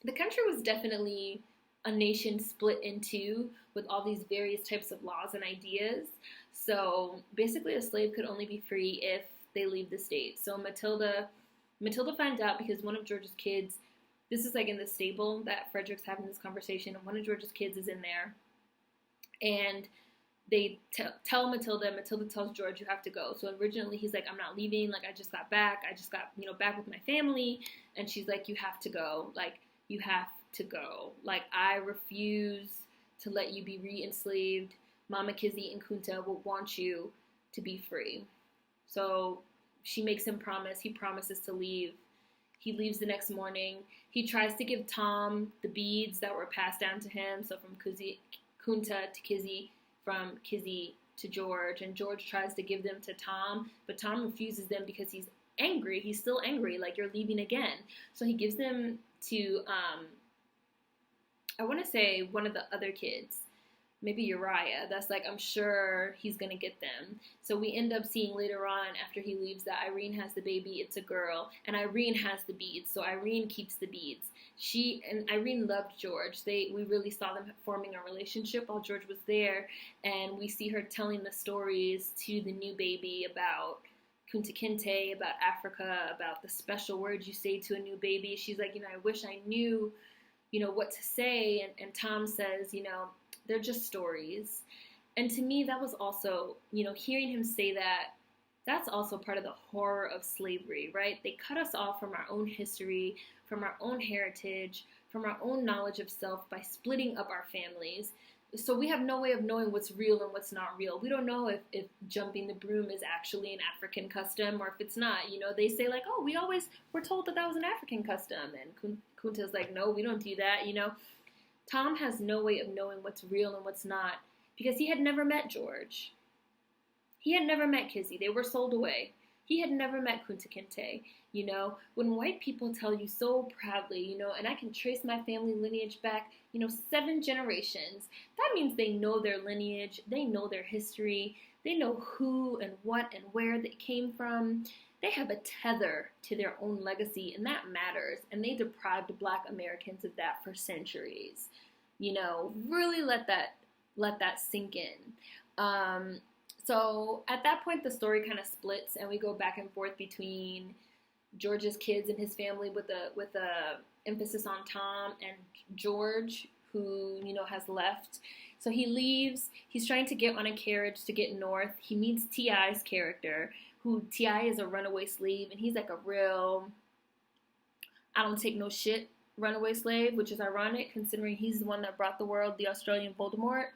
the country was definitely a nation split in two with all these various types of laws and ideas. So basically a slave could only be free if they leave the state. So Matilda finds out because one of George's kids, this is like in the stable that Frederick's having this conversation, and one of George's kids is in there. And they tell Matilda. Matilda tells George, you have to go. So originally he's like, I'm not leaving. Like, I just got back. Back with my family. And she's like, you have to go. Like, you have to go. Like, I refuse to let you be re-enslaved. Mama Kizzy and Kunta will want you to be free. So she makes him promise. He promises to leave. He leaves the next morning. He tries to give Tom the beads that were passed down to him. So from Kunta to Kizzy, from Kizzy to George. And George tries to give them to Tom, but Tom refuses them because he's angry. He's still angry, like, you're leaving again. So he gives them to, I want to say one of the other kids. Maybe Uriah. That's like, I'm sure he's going to get them. So we end up seeing later on after he leaves that Irene has the baby. It's a girl. And Irene has the beads. So Irene keeps the beads. She and Irene loved George. We really saw them forming a relationship while George was there. And we see her telling the stories to the new baby about Kunta Kinte, about Africa, about the special words you say to a new baby. She's like, I wish I knew, what to say. And Tom says, they're just stories. And to me, that was also, hearing him say that, that's also part of the horror of slavery, right? They cut us off from our own history, from our own heritage, from our own knowledge of self by splitting up our families. So we have no way of knowing what's real and what's not real. We don't know if jumping the broom is actually an African custom or if it's not. They say like, oh, we're told that was an African custom. And Kunta's like, no, we don't do that, Tom has no way of knowing what's real and what's not because he had never met George. He had never met Kizzy. They were sold away. He had never met Kunta Kinte. When white people tell you so proudly, and I can trace my family lineage back, 7 generations, that means they know their lineage, they know their history, they know who and what and where they came from. They have a tether to their own legacy, and that matters. And they deprived Black Americans of that for centuries. Really let that sink in. So at that point, the story kind of splits, and we go back and forth between George's kids and his family with a emphasis on Tom and George, who has left. So he leaves. He's trying to get on a carriage to get north. He meets T.I.'s character, who T.I. is a runaway slave, and he's like a real, I don't take no shit runaway slave, which is ironic considering he's the one that brought the world the Australian Voldemort,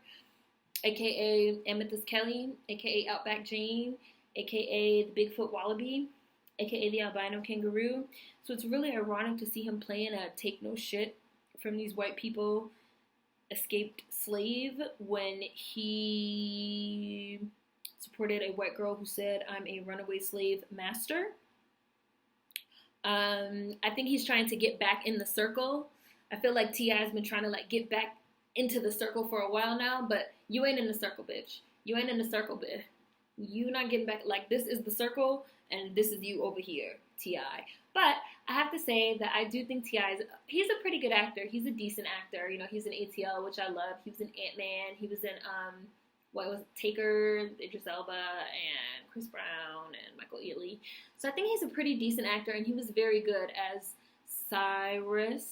aka Amethyst Kelly, aka Outback Jane, aka the Bigfoot Wallaby, aka the albino kangaroo. So it's really ironic to see him playing a take no shit from these white people escaped slave when he supported a white girl who said, I'm a runaway slave master. I think he's trying to get back in the circle. I feel like T.I.'s been trying to get back into the circle for a while now, but you ain't in the circle, bitch. You ain't in the circle, bitch. You not getting back. This is the circle, and this is you over here, T.I. But I have to say that I do think he's a pretty good actor. He's a decent actor. He's in ATL, which I love. He was in Ant-Man. He was in, Taker, Idris Elba, and Chris Brown, and Michael Ealy. So I think he's a pretty decent actor, and he was very good as Cyrus.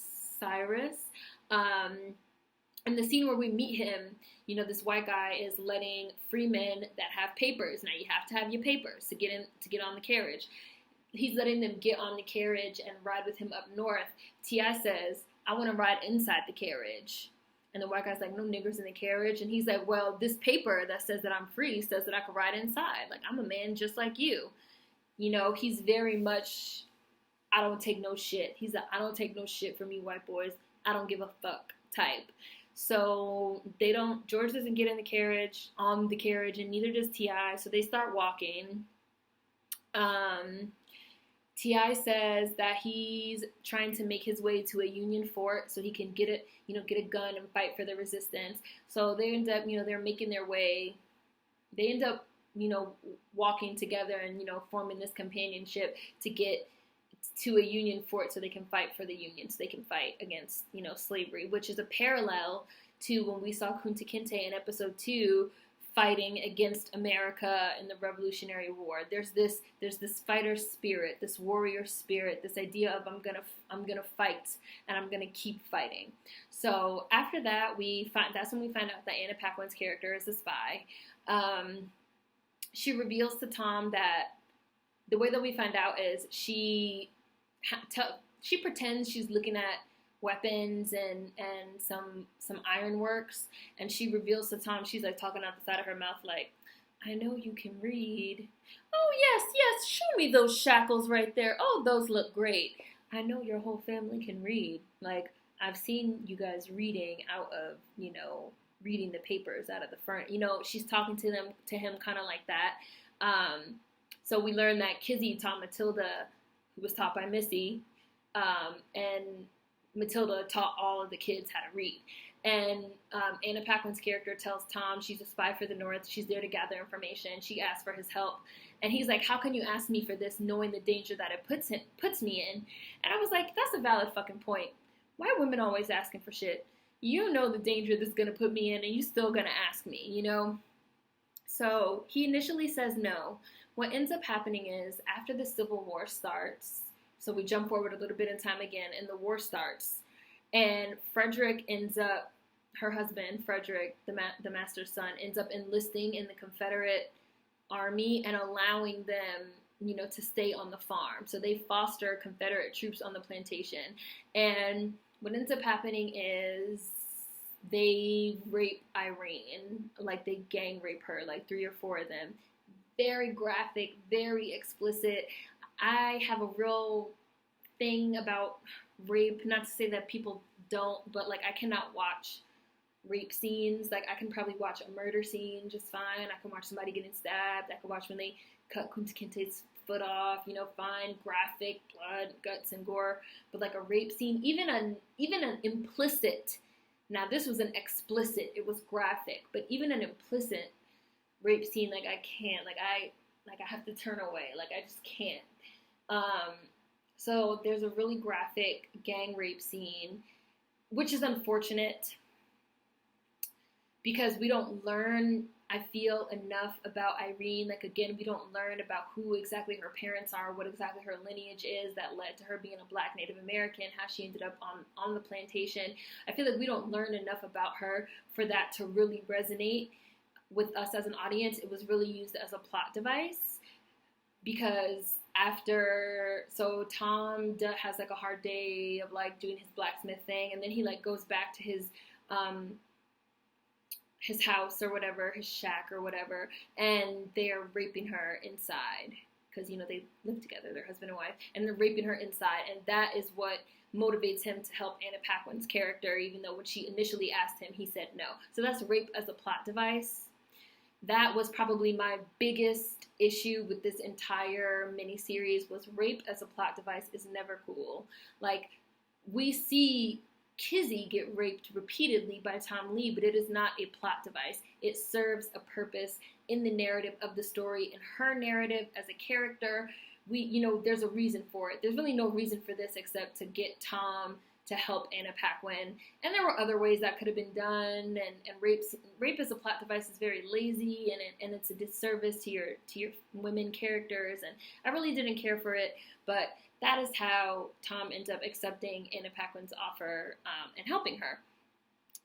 In the scene where we meet him, this white guy is letting free men that have papers. Now you have to have your papers to get on the carriage. He's letting them get on the carriage and ride with him up north. T.I. says, I want to ride inside the carriage. And the white guy's like, no niggers in the carriage. And he's like, well, this paper that says that I'm free says that I can ride inside. I'm a man just like you. He's very much I don't take no shit. He's a I don't take no shit from you white boys. I don't give a fuck type. So George doesn't get in the carriage, and neither does T.I. So they start walking. T.I. says that he's trying to make his way to a Union fort so he can get a gun and fight for the resistance. So they end up, they're making their way. They end up, walking together and, forming this companionship to get to a Union fort so they can fight for the Union, so they can fight against, slavery, which is a parallel to when we saw Kunta Kinte in episode 2 fighting against America in the Revolutionary War. There's this fighter spirit, this warrior spirit, this idea of I'm gonna fight and I'm gonna keep fighting. So after that, that's when we find out that Anna Paquin's character is a spy. She reveals to Tom that the way that we find out is she pretends she's looking at weapons and some ironworks, and she reveals to Tom, she's like talking out the side of her mouth like, I know you can read. Oh yes, show me those shackles right there. Oh, those look great. I know your whole family can read. Like, I've seen you guys reading out of, reading the papers out of the front. She's talking to him kind of like that. So we learned that Kizzy taught Matilda, who was taught by Missy, and Matilda taught all of the kids how to read. And Anna Paquin's character tells Tom she's a spy for the North. She's there to gather information. She asks for his help. And he's like, how can you ask me for this knowing the danger that it puts me in? And I was like, that's a valid fucking point. Why are women always asking for shit? You know the danger this is going to put me in, and you still going to ask me, So he initially says no. What ends up happening is after the Civil War starts, so we jump forward a little bit in time again, and the war starts. And Frederick ends up, her husband, Frederick, the master's son, ends up enlisting in the Confederate Army and allowing them, to stay on the farm. So they foster Confederate troops on the plantation. And what ends up happening is they rape Irene, like they gang rape her, like 3 or 4 of them. Very graphic, very explicit. I have a real thing about rape, not to say that people don't, but like I cannot watch rape scenes. Like I can probably watch a murder scene just fine. I can watch somebody getting stabbed. I can watch when they cut Kunta Kinte's foot off, fine, graphic, blood, guts, and gore. But like a rape scene, even an implicit, now this was an explicit, it was graphic, but even an implicit rape scene, like I can't, I have to turn away, like I just can't. So there's a really graphic gang rape scene, which is unfortunate because we don't learn, I feel, enough about Irene. Like, again, we don't learn about who exactly her parents are, what exactly her lineage is that led to her being a Black Native American, how she ended up on the plantation. I feel like we don't learn enough about her for that to really resonate with us as an audience. It was really used as a plot device because so Tom has like a hard day of like doing his blacksmith thing, and then he like goes back to his house or whatever, his shack or whatever, and they're raping her inside because, they live together, they're husband and wife, and they're raping her inside, and that is what motivates him to help Anna Paquin's character, even though when she initially asked him, he said no. So that's rape as a plot device. That was probably my biggest issue with this entire miniseries, was rape as a plot device is never cool. Like, we see Kizzy get raped repeatedly by Tom Lee, but it is not a plot device. It serves a purpose in the narrative of the story, in her narrative as a character. There's a reason for it. There's really no reason for this except to get Tom to help Anna Paquin. And there were other ways that could have been done, and rape as a plot device is very lazy, and it's a disservice to your women characters, and I really didn't care for it, but that is how Tom ends up accepting Anna Paquin's offer and helping her.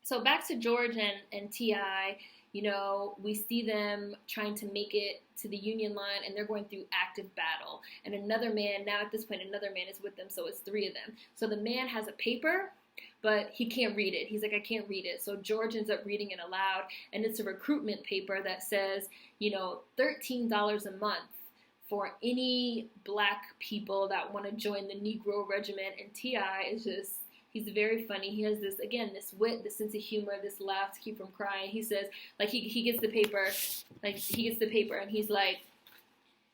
So back to George and T.I., we see them trying to make it to the Union line, and they're going through active battle. And now at this point, another man is with them, so it's 3 of them. So the man has a paper, but he can't read it. He's like, I can't read it. So George ends up reading it aloud, and it's a recruitment paper that says, $13 a month for any black people that want to join the Negro Regiment. And T.I. is just, he's very funny. He has this, again, this wit, this sense of humor, this laugh to keep from crying. He says, like, he gets the paper, and he's like,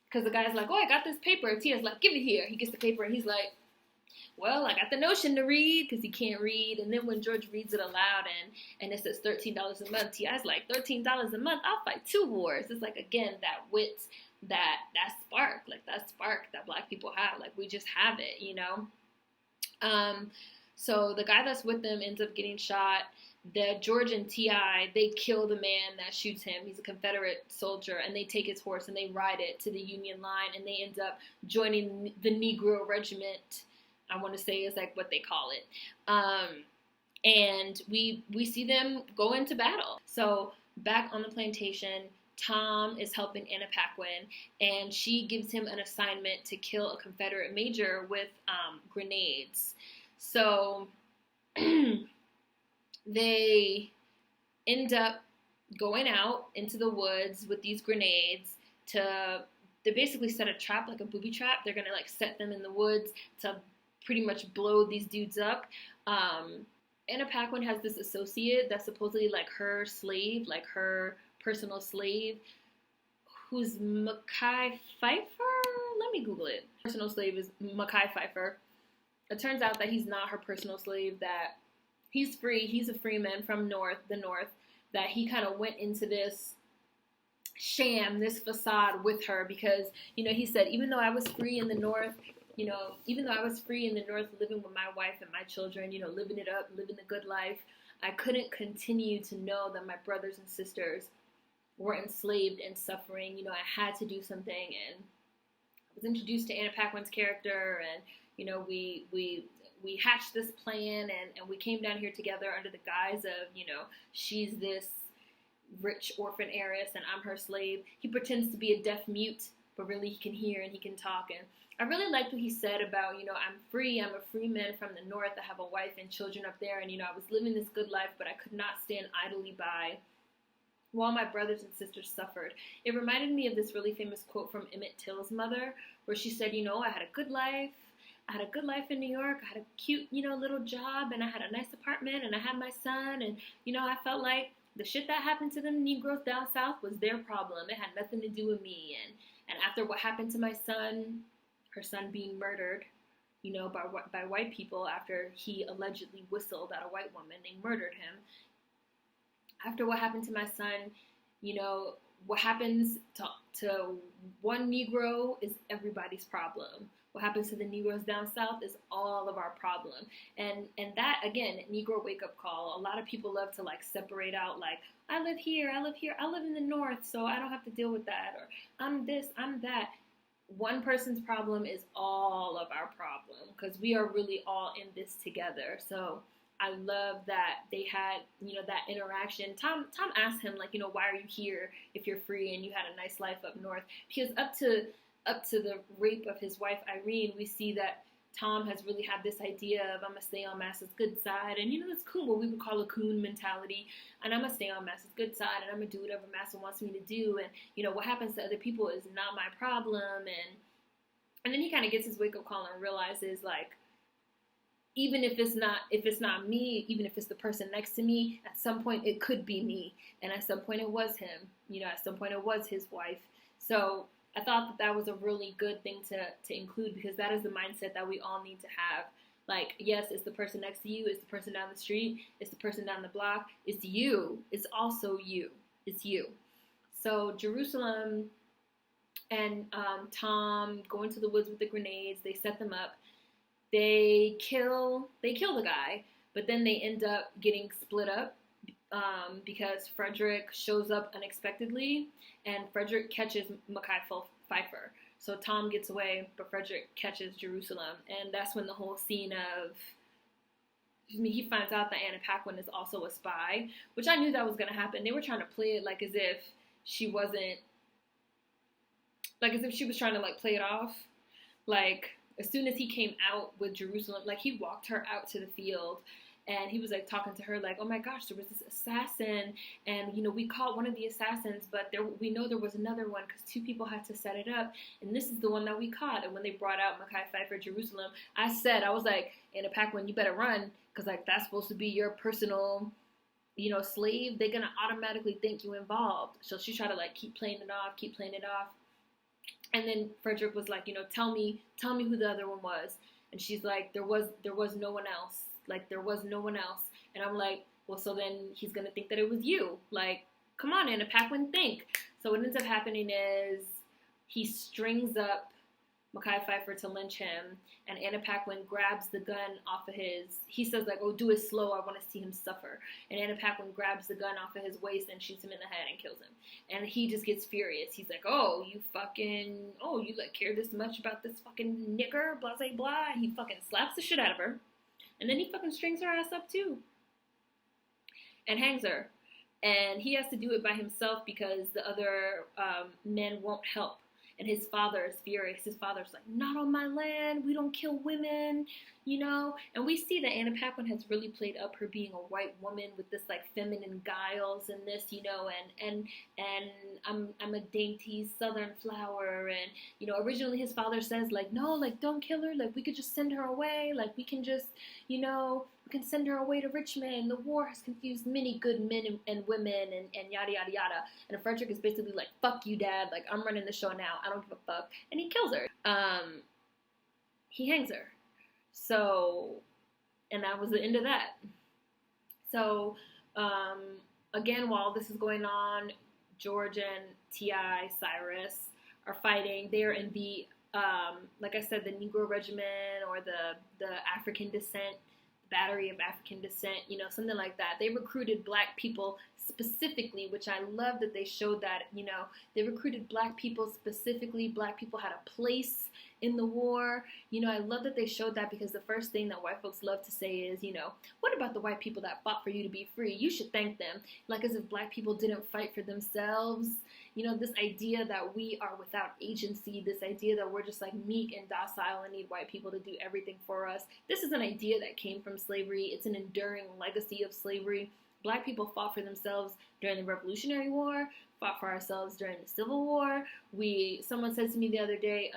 because the guy's like, oh, I got this paper. T.I.'s like, give it here. He gets the paper, and he's like, well, I got the notion to read, because he can't read. And then when George reads it aloud, and it says $13 a month, T.I.'s like, $13 a month? I'll fight 2 wars. It's like, again, that wit, that spark, like that spark that black people have. Like, we just have it, you know? So the guy that's with them ends up getting shot. The George and T.I., they kill the man that shoots him. He's a Confederate soldier, and they take his horse and they ride it to the Union line, and they end up joining the Negro Regiment, I want to say is like what they call it. And we see them go into battle. So back on the plantation, Tom is helping Anna Paquin, and she gives him an assignment to kill a Confederate major with grenades. So they end up going out into the woods with these grenades they basically set a trap, like a booby trap. They're going to like set them in the woods to pretty much blow these dudes up. Anna Paquin has this associate that's supposedly like her slave, like her personal slave, who's Mekhi Phifer. Let me Google it. Personal slave is Mekhi Phifer. It turns out that he's not her personal slave, that he's free. He's a free man from the North, that he kind of went into this sham, this facade with her because, you know, he said, even though I was free in the North, living with my wife and my children, you know, living it up, living the good life, I couldn't continue to know that my brothers and sisters were enslaved and suffering. You know, I had to do something, and I was introduced to Anna Paquin's character, and, you know, we hatched this plan, and we came down here together under the guise of, you know, she's this rich orphan heiress and I'm her slave. He pretends to be a deaf mute, but really he can hear and he can talk. And I really liked what he said about, you know, I'm free, I'm a free man from the North, I have a wife and children up there, and, you know, I was living this good life, but I could not stand idly by while my brothers and sisters suffered. It reminded me of this really famous quote from Emmett Till's mother, where she said, you know, I had a good life in New York, I had a cute, you know, little job, and I had a nice apartment, and I had my son, and, you know, I felt like the shit that happened to them Negroes down south was their problem. It had nothing to do with me. And after what happened to my son, her son being murdered, you know, by white people after he allegedly whistled at a white woman, they murdered him. After what happened to my son, you know, what happens to one Negro is everybody's problem. What happens to the Negroes down south is all of our problem. And that, again, Negro wake-up call. A lot of people love to, like, separate out, like, I live here, I live in the North, so I don't have to deal with that, or I'm this, I'm that. One person's problem is all of our problem, because we are really all in this together. So I love that they had, you know, that interaction. Tom asked him, like, you know, why are you here if you're free and you had a nice life up north? Because up to the rape of his wife, Irene, we see that Tom has really had this idea of, I'm going to stay on Massa's good side. And, you know, that's cool, what we would call a coon mentality. And I'm going to stay on Massa's good side, and I'm going to do whatever Massa wants me to do. And, you know, what happens to other people is not my problem. And then he kind of gets his wake-up call and realizes, like, even if it's not me, even if it's the person next to me, at some point it could be me. And at some point it was him. You know, at some point it was his wife. So I thought that was a really good thing to include, because that is the mindset that we all need to have. Like, yes, it's the person next to you, it's the person down the street, it's the person down the block, it's you. It's also you. It's you. So Jerusalem and Tom go into the woods with the grenades. They set them up. They kill the guy, but then they end up getting split up because Frederick shows up unexpectedly, and Frederick catches Mekhi Phifer. So Tom gets away, but Frederick catches Jerusalem, and that's when the whole scene of, he finds out that Anna Paquin is also a spy, which I knew that was going to happen. They were trying to play it like as if she wasn't, like as if she was trying to, like, play it off. Like, as soon as he came out with Jerusalem, like, he walked her out to the field, and he was like talking to her like, oh my gosh, there was this assassin, and you know, we caught one of the assassins, but we know there was another one because two people had to set it up, and this is the one that we caught. And when they brought out Mekhi Phifer Jerusalem, I was like, Anna Paquin, you better run, because like that's supposed to be your personal, you know, slave. They're gonna automatically think you involved. So she tried to like keep playing it off. And then Frederick was like, you know, tell me who the other one was. And she's like, there was no one else. Like, there was no one else. And I'm like, well, so then he's going to think that it was you. Like, come on, Anna Paquin, think. So what ends up happening is he strings up Mekhi Phifer to lynch him, and Anna Paquin grabs the gun off of he says like, oh, do it slow, I want to see him suffer. And Anna Paquin grabs the gun off of his waist and shoots him in the head and kills him. And he just gets furious. He's like, oh, you like care this much about this fucking nigger, blah, blah, blah. He fucking slaps the shit out of her. And then he fucking strings her ass up too. And hangs her. And he has to do it by himself because the other men won't help. And his father is furious. His father's like, not on my land. We don't kill women, you know. And we see that Anna Paquin has really played up her being a white woman with this like feminine guiles and this, you know, and I'm a dainty southern flower. And, you know, originally his father says like, no, like don't kill her. Like we could just send her away. Like we can just, you know, we can send her away to Richmond. The war has confused many good men and women and yada, yada, yada. And Frederick is basically like, fuck you, Dad. Like, I'm running the show now. I don't give a fuck. And he kills her. He hangs her. So, and that was the end of that. So, again, while this is going on, George and T.I. Cyrus are fighting. They're in the, like I said, the Negro Regiment or the African descent, battery of African descent, you know, something like that. They recruited black people specifically, which I love that they showed that, you know, they recruited black people specifically. Black people had a place in the war. You know, I love that they showed that because the first thing that white folks love to say is, you know, what about the white people that fought for you to be free? You should thank them. Like as if black people didn't fight for themselves. You know, this idea that we are without agency, this idea that we're just like meek and docile and need white people to do everything for us. This is an idea that came from slavery. It's an enduring legacy of slavery. Black people fought for themselves during the Revolutionary War, fought for ourselves during the Civil War. Someone said to me the other day,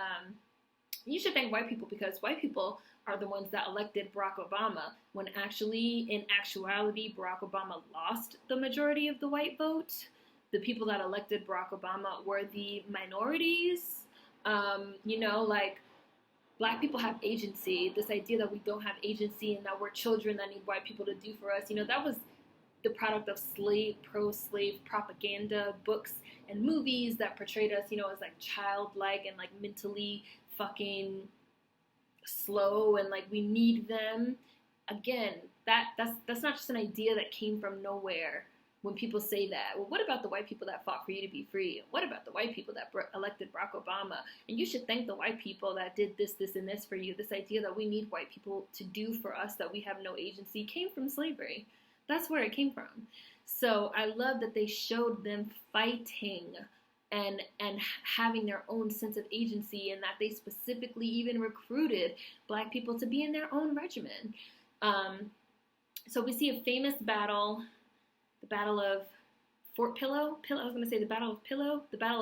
you should thank white people because white people are the ones that elected Barack Obama, when actually, in actuality, Barack Obama lost the majority of the white vote. The people that elected Barack Obama were the minorities. You know, like, black people have agency. This idea that we don't have agency and that we're children that need white people to do for us, you know, that was the product of pro-slave propaganda, books and movies that portrayed us, you know, as like childlike and like mentally fucking slow and like we need them. Again, that's not just an idea that came from nowhere. When people say that, well, what about the white people that fought for you to be free? What about the white people that elected Barack Obama? And you should thank the white people that did this, this, and this for you. This idea that we need white people to do for us, that we have no agency, came from slavery. That's where it came from. So I love that they showed them fighting and having their own sense of agency, and that they specifically even recruited black people to be in their own regiment. So we see a famous battle, the Battle of Fort Pillow. The Battle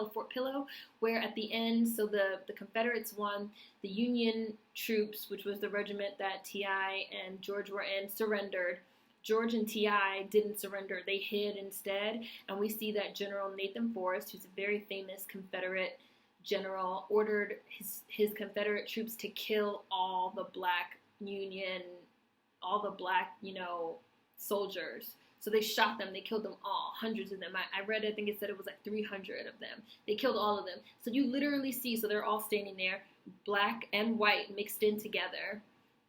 of Fort Pillow, where at the end, so the Confederates won, the Union troops, which was the regiment that T.I. and George were in, surrendered. George and T.I. didn't surrender. They hid instead. And we see that General Nathan Forrest, who's a very famous Confederate general, ordered his Confederate troops to kill all the black Union, all the black, you know, soldiers. So they shot them. They killed them all, hundreds of them. I read, I think it said it was like 300 of them. They killed all of them. So you literally see, so they're all standing there, black and white mixed in together,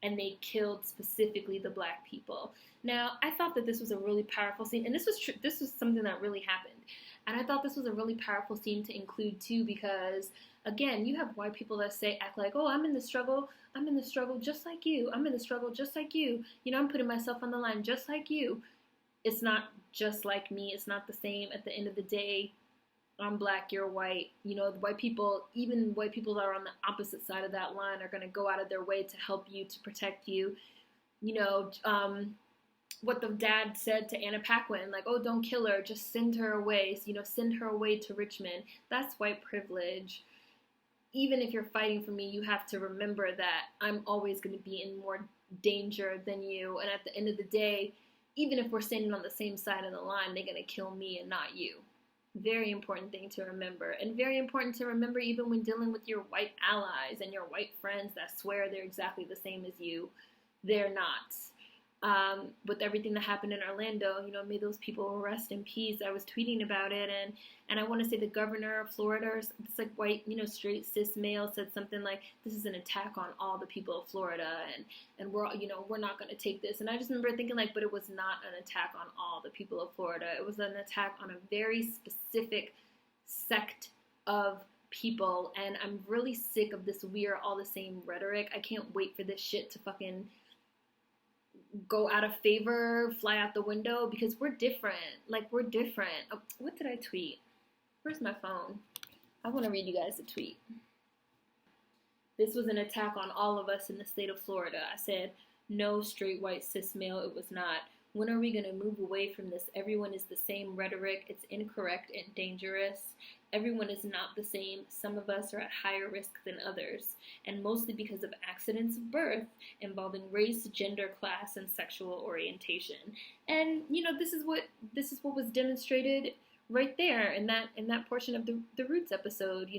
and they killed specifically the black people. Now, I thought that this was a really powerful scene, and this was something that really happened. And I thought this was a really powerful scene to include too, because again, you have white people that act like, oh, I'm in the struggle just like you. I'm in the struggle just like you. You know, I'm putting myself on the line just like you. It's not just like me. It's not the same. At the end of the day, I'm black, you're white. You know, the white people, even white people that are on the opposite side of that line, are going to go out of their way to help you, to protect you. You know, what the dad said to Anna Paquin, like, oh, don't kill her, just send her away, send her away to Richmond. That's white privilege. Even if you're fighting for me, you have to remember that I'm always going to be in more danger than you. And at the end of the day, even if we're standing on the same side of the line, they're going to kill me and not you. Very important thing to remember. And very important to remember even when dealing with your white allies and your white friends that swear they're exactly the same as you. They're not. With everything that happened in Orlando, may those people rest in peace. I was tweeting about it, and I want to say the governor of Florida, it's like white, straight cis male, said something like, this is an attack on all the people of Florida, and we're not going to take this. And I just remember thinking like, but it was not an attack on all the people of Florida. It was an attack on a very specific sect of people, and I'm really sick of this "we are all the same" rhetoric. I can't wait for this shit to fucking go out of favor, fly out the window, because we're different. Like, we're different. Oh, what did I tweet? Where's my phone? I want to read you guys a tweet. This was an attack on all of us in the state of Florida. I said, no, straight white cis male, it was not. When are we going to move away from this everyone is the same rhetoric? It's incorrect and dangerous. Everyone is not the same. Some of us are at higher risk than others, and mostly because of accidents of birth involving race, gender, class, and sexual orientation. And this is what was demonstrated right there in that portion of the Roots episode.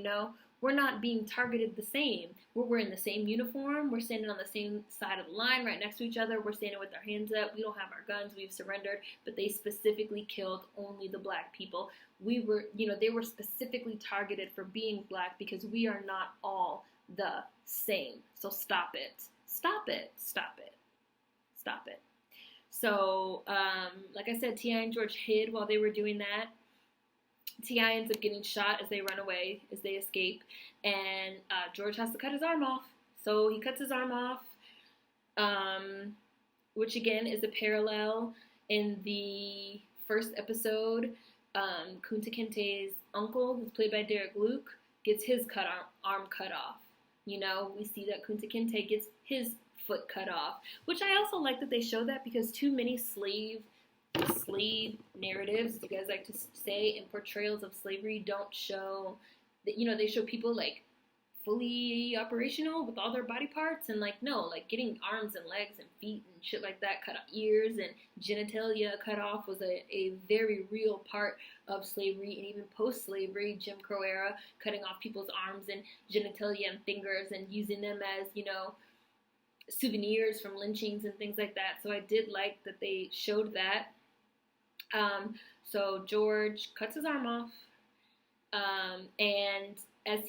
We're not being targeted the same. We're in the same uniform. We're standing on the same side of the line, right next to each other. We're standing with our hands up. We don't have our guns. We've surrendered. But they specifically killed only the black people. They were specifically targeted for being black because we are not all the same. So stop it. Stop it. Stop it. Stop it. So, like I said, T.I. and George hid while they were doing that. T.I. ends up getting shot as they run away, as they escape, and George has to cut his arm off. So he cuts his arm off, which again is a parallel in the first episode. Kunta Kinte's uncle, who's played by Derek Luke, gets his arm cut off. We see that Kunta Kinte gets his foot cut off, which I also like that they show that, because too many slave narratives, you guys like to say, and portrayals of slavery don't show that, they show people like fully operational with all their body parts, and getting arms and legs and feet and shit like that cut off, ears and genitalia cut off was a very real part of slavery. And even post-slavery, Jim Crow era, cutting off people's arms and genitalia and fingers and using them as, souvenirs from lynchings and things like that. So I did like that they showed that. So George cuts his arm off, and as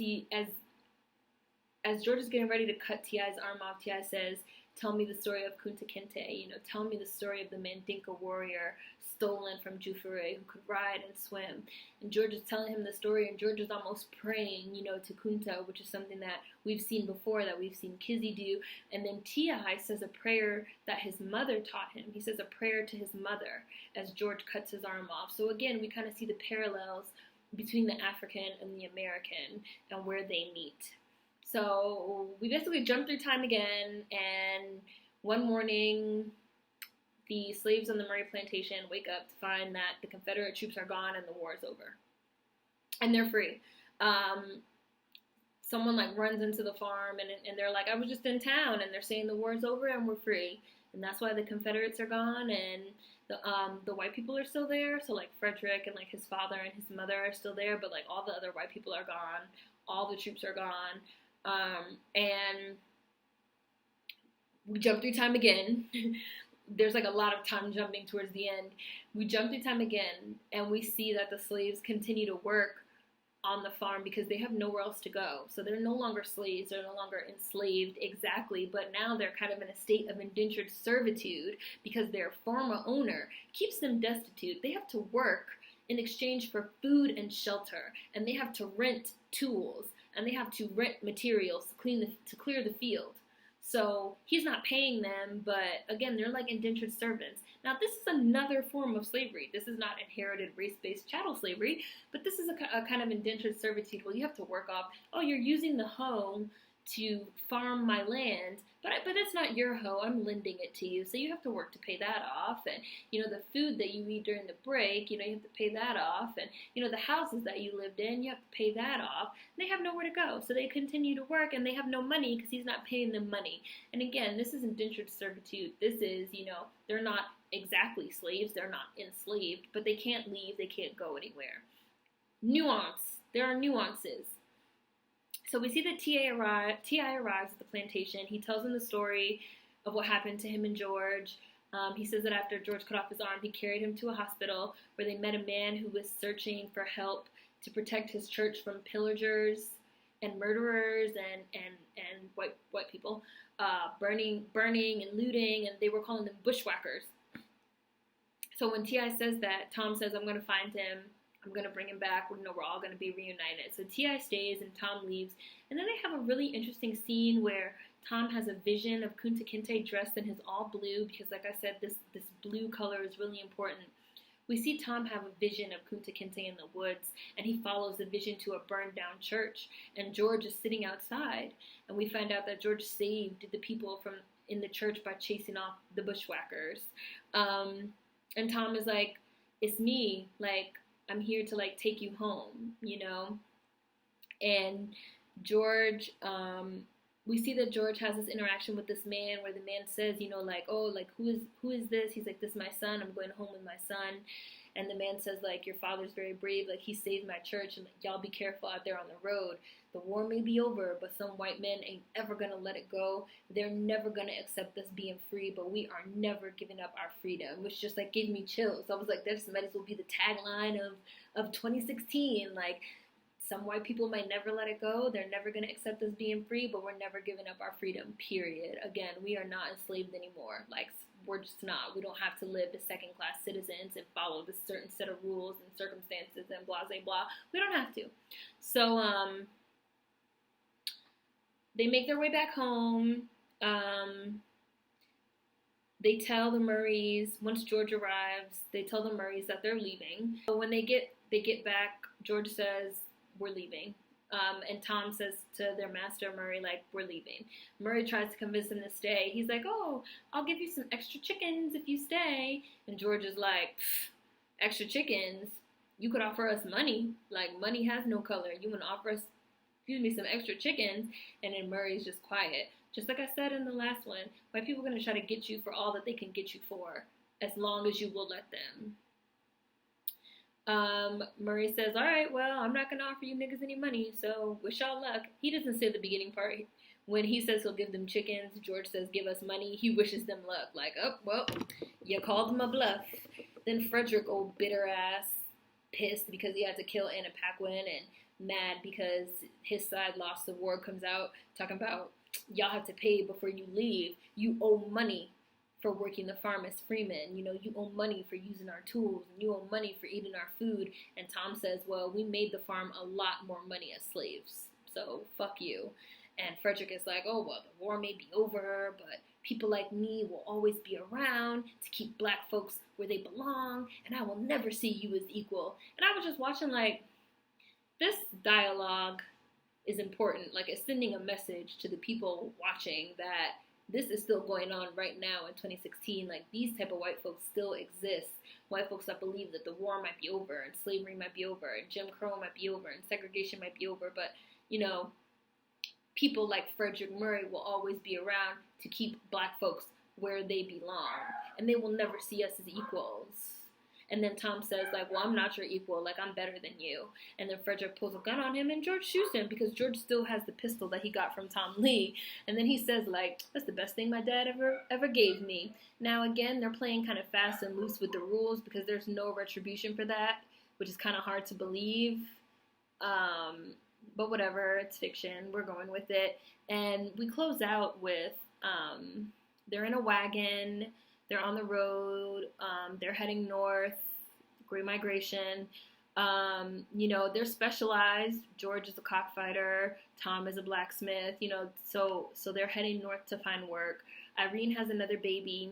George is getting ready to cut T.I.'s arm off, T.I. says, tell me the story of Kunta Kinte, tell me the story of the Mandinka warrior stolen from Jufure who could ride and swim. And George is telling him the story, and George is almost praying, to Kunta, which is something that we've seen before, that we've seen Kizzy do. And then T.I. says a prayer that his mother taught him. He says a prayer to his mother as George cuts his arm off. So again, we kind of see the parallels between the African and the American and where they meet. So we basically jump through time again, and one morning, the slaves on the Murray plantation wake up to find that the Confederate troops are gone and the war is over. And they're free. Someone runs into the farm and they're like, I was just in town, and they're saying the war's over and we're free. And that's why the Confederates are gone, and the white people are still there. So Frederick and his father and his mother are still there, but all the other white people are gone. All the troops are gone. And we jump through time again. There's a lot of time jumping towards the end. We jump through time again, and we see that the slaves continue to work on the farm because they have nowhere else to go. So they're no longer slaves, they're no longer enslaved exactly, but now they're kind of in a state of indentured servitude because their former owner keeps them destitute. They have to work in exchange for food and shelter, and they have to rent tools, and they have to rent materials to clear the field. So he's not paying them, but again, they're like indentured servants. Now, this is another form of slavery. This is not inherited race-based chattel slavery, but this is a kind of indentured servitude where you have to work off, oh, you're using the hoe to farm my land, but it's not your hoe. I'm lending it to you, so you have to work to pay that off. And the food that you eat during the break, you have to pay that off. And the houses that you lived in, you have to pay that off. And they have nowhere to go, so they continue to work, and they have no money because he's not paying them money. And again, this is indentured servitude. This is, they're not exactly slaves. They're not enslaved, but they can't leave. They can't go anywhere. Nuance. There are nuances. So we see that T.I. arrives at the plantation. He tells them the story of what happened to him and George. He says that after George cut off his arm, he carried him to a hospital where they met a man who was searching for help to protect his church from pillagers and murderers and white people, burning and looting, and they were calling them bushwhackers. So when T.I. says that, Tom says, I'm going to find him. I'm going to bring him back. We're all going to be reunited. So T.I. stays and Tom leaves. And then they have a really interesting scene where Tom has a vision of Kunta Kinte dressed in his all blue, because like I said, this blue color is really important. We see Tom have a vision of Kunta Kinte in the woods, and he follows the vision to a burned down church. And George is sitting outside, and we find out that George saved the people from in the church by chasing off the bushwhackers. And Tom is like, it's me, like, I'm here to, like, take you home, And George, we see that George has this interaction with this man where the man says, like, oh, like, who is this? He's like, this is my son. I'm going home with my son. And the man says, like, your father's very brave. Like, he saved my church. And, like, y'all be careful out there on the road. The war may be over, but some white men ain't ever going to let it go. They're never going to accept us being free, but we are never giving up our freedom, which just, like, gave me chills. I was like, this might as well be the tagline of 2016. Like, some white people might never let it go. They're never going to accept us being free, but we're never giving up our freedom, period. Again, we are not enslaved anymore. Like, we're just not. We don't have to live as second-class citizens and follow this certain set of rules and circumstances and blah, blah, blah. We don't have to. So, they make their way back home. They tell the Murrays, once George arrives, they tell the Murrays that they're leaving. So when they get back, George says, we're leaving. And Tom says to their master, Murray, like, we're leaving. Murray tries to convince him to stay. He's like, oh, I'll give you some extra chickens if you stay. And George is like, extra chickens? You could offer us money. Like, money has no color. You want to offer us, some extra chickens? And then Murray's just quiet. Just like I said in the last one, white people are going to try to get you for all that they can get you for, as long as you will let them. Murray says, all right, well, I'm not going to offer you niggas any money, so wish y'all luck. He doesn't say the beginning part. When he says he'll give them chickens, George says, give us money. He wishes them luck. Like, oh, well, you called him a bluff. Then Frederick, old bitter ass, pissed because he had to kill Anna Paquin, and mad because his side lost the war, comes out talking about, y'all have to pay before you leave. You owe money for working the farm as freemen. You owe money for using our tools, and you owe money for eating our food. And Tom says, well, we made the farm a lot more money as slaves, so fuck you. And Frederick is like, oh, well, the war may be over, but people like me will always be around to keep black folks where they belong, and I will never see you as equal. And I was just watching, like, this dialogue is important. Like, it's sending a message to the people watching that this is still going on right now in 2016. Like, these type of white folks still exist. White folks that believe that the war might be over, and slavery might be over, and Jim Crow might be over, and segregation might be over. But, people like Frederick Murray will always be around to keep black folks where they belong. And they will never see us as equals. And then Tom says, like, well, I'm not your equal. Like, I'm better than you. And then Frederick pulls a gun on him, and George shoots him because George still has the pistol that he got from Tom Lee. And then he says, like, that's the best thing my dad ever gave me. Now, again, they're playing kind of fast and loose with the rules because there's no retribution for that, which is kind of hard to believe. But whatever, it's fiction. We're going with it. And we close out with, they're in a wagon. They're on the road. They're heading north. Great migration. They're specialized. George is a cockfighter. Tom is a blacksmith. So they're heading north to find work. Irene has another baby.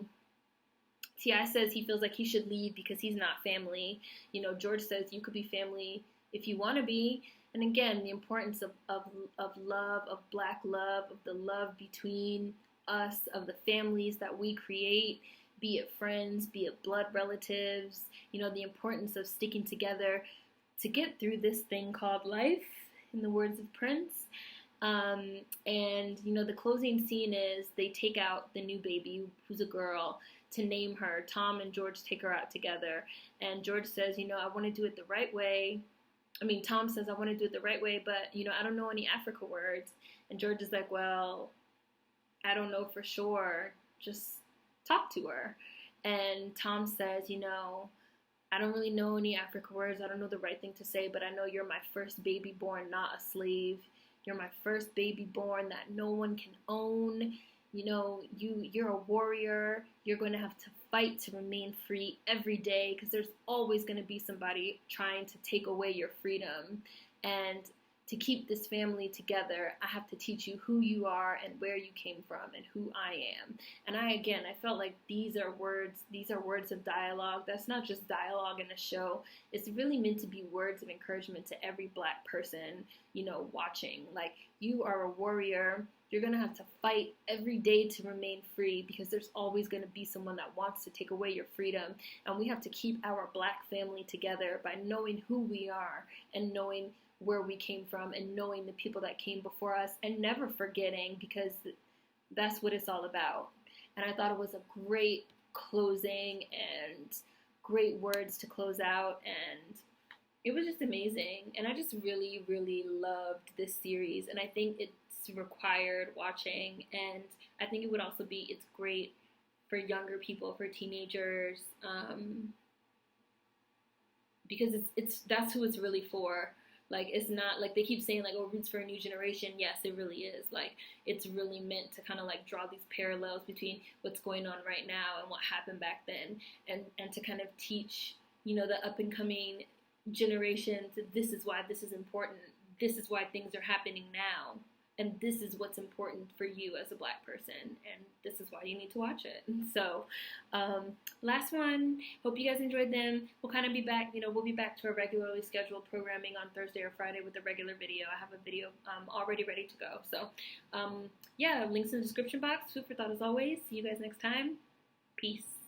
T.I. says he feels like he should leave because he's not family. George says you could be family if you want to be. And again, the importance of love, of Black love, of the love between us, of the families that we create, be it friends, be it blood relatives, the importance of sticking together to get through this thing called life, in the words of Prince. And the closing scene is they take out the new baby, who's a girl, to name her. Tom and George take her out together, and George says, I want to do it the right way. Tom says, I want to do it the right way, but, I don't know any Africa words. And George is like, well, I don't know for sure. Just talk to her. And Tom says, I don't really know any Africa words. I don't know the right thing to say, but I know you're my first baby born, not a slave. You're my first baby born that no one can own. You're a warrior. You're going to have to fight to remain free every day, because there's always going to be somebody trying to take away your freedom. And to keep this family together, I have to teach you who you are and where you came from and who I am. And I felt like these are words of dialogue. That's not just dialogue in a show. It's really meant to be words of encouragement to every Black person, watching. Like, you are a warrior. You're going to have to fight every day to remain free, because there's always going to be someone that wants to take away your freedom. And we have to keep our Black family together by knowing who we are and knowing where we came from and knowing the people that came before us and never forgetting, because that's what it's all about. And I thought it was a great closing and great words to close out, and it was just amazing. And I just really, really loved this series, and I think it's required watching, and I think it would also it's great for younger people, for teenagers, because that's who it's really for. Like, it's not like they keep saying, like, oh, Roots for a New Generation. Yes, it really is. Like, it's really meant to kind of, like, draw these parallels between what's going on right now and what happened back then, and to kind of teach, the up-and-coming generations that this is why this is important. This is why things are happening now. And this is what's important for you as a Black person, and this is why you need to watch it. So, last one. Hope you guys enjoyed them. We'll kind of be back, we'll be back to our regularly scheduled programming on Thursday or Friday with a regular video. I have a video already ready to go. So, yeah, links in the description box. Food for thought as always. See you guys next time. Peace.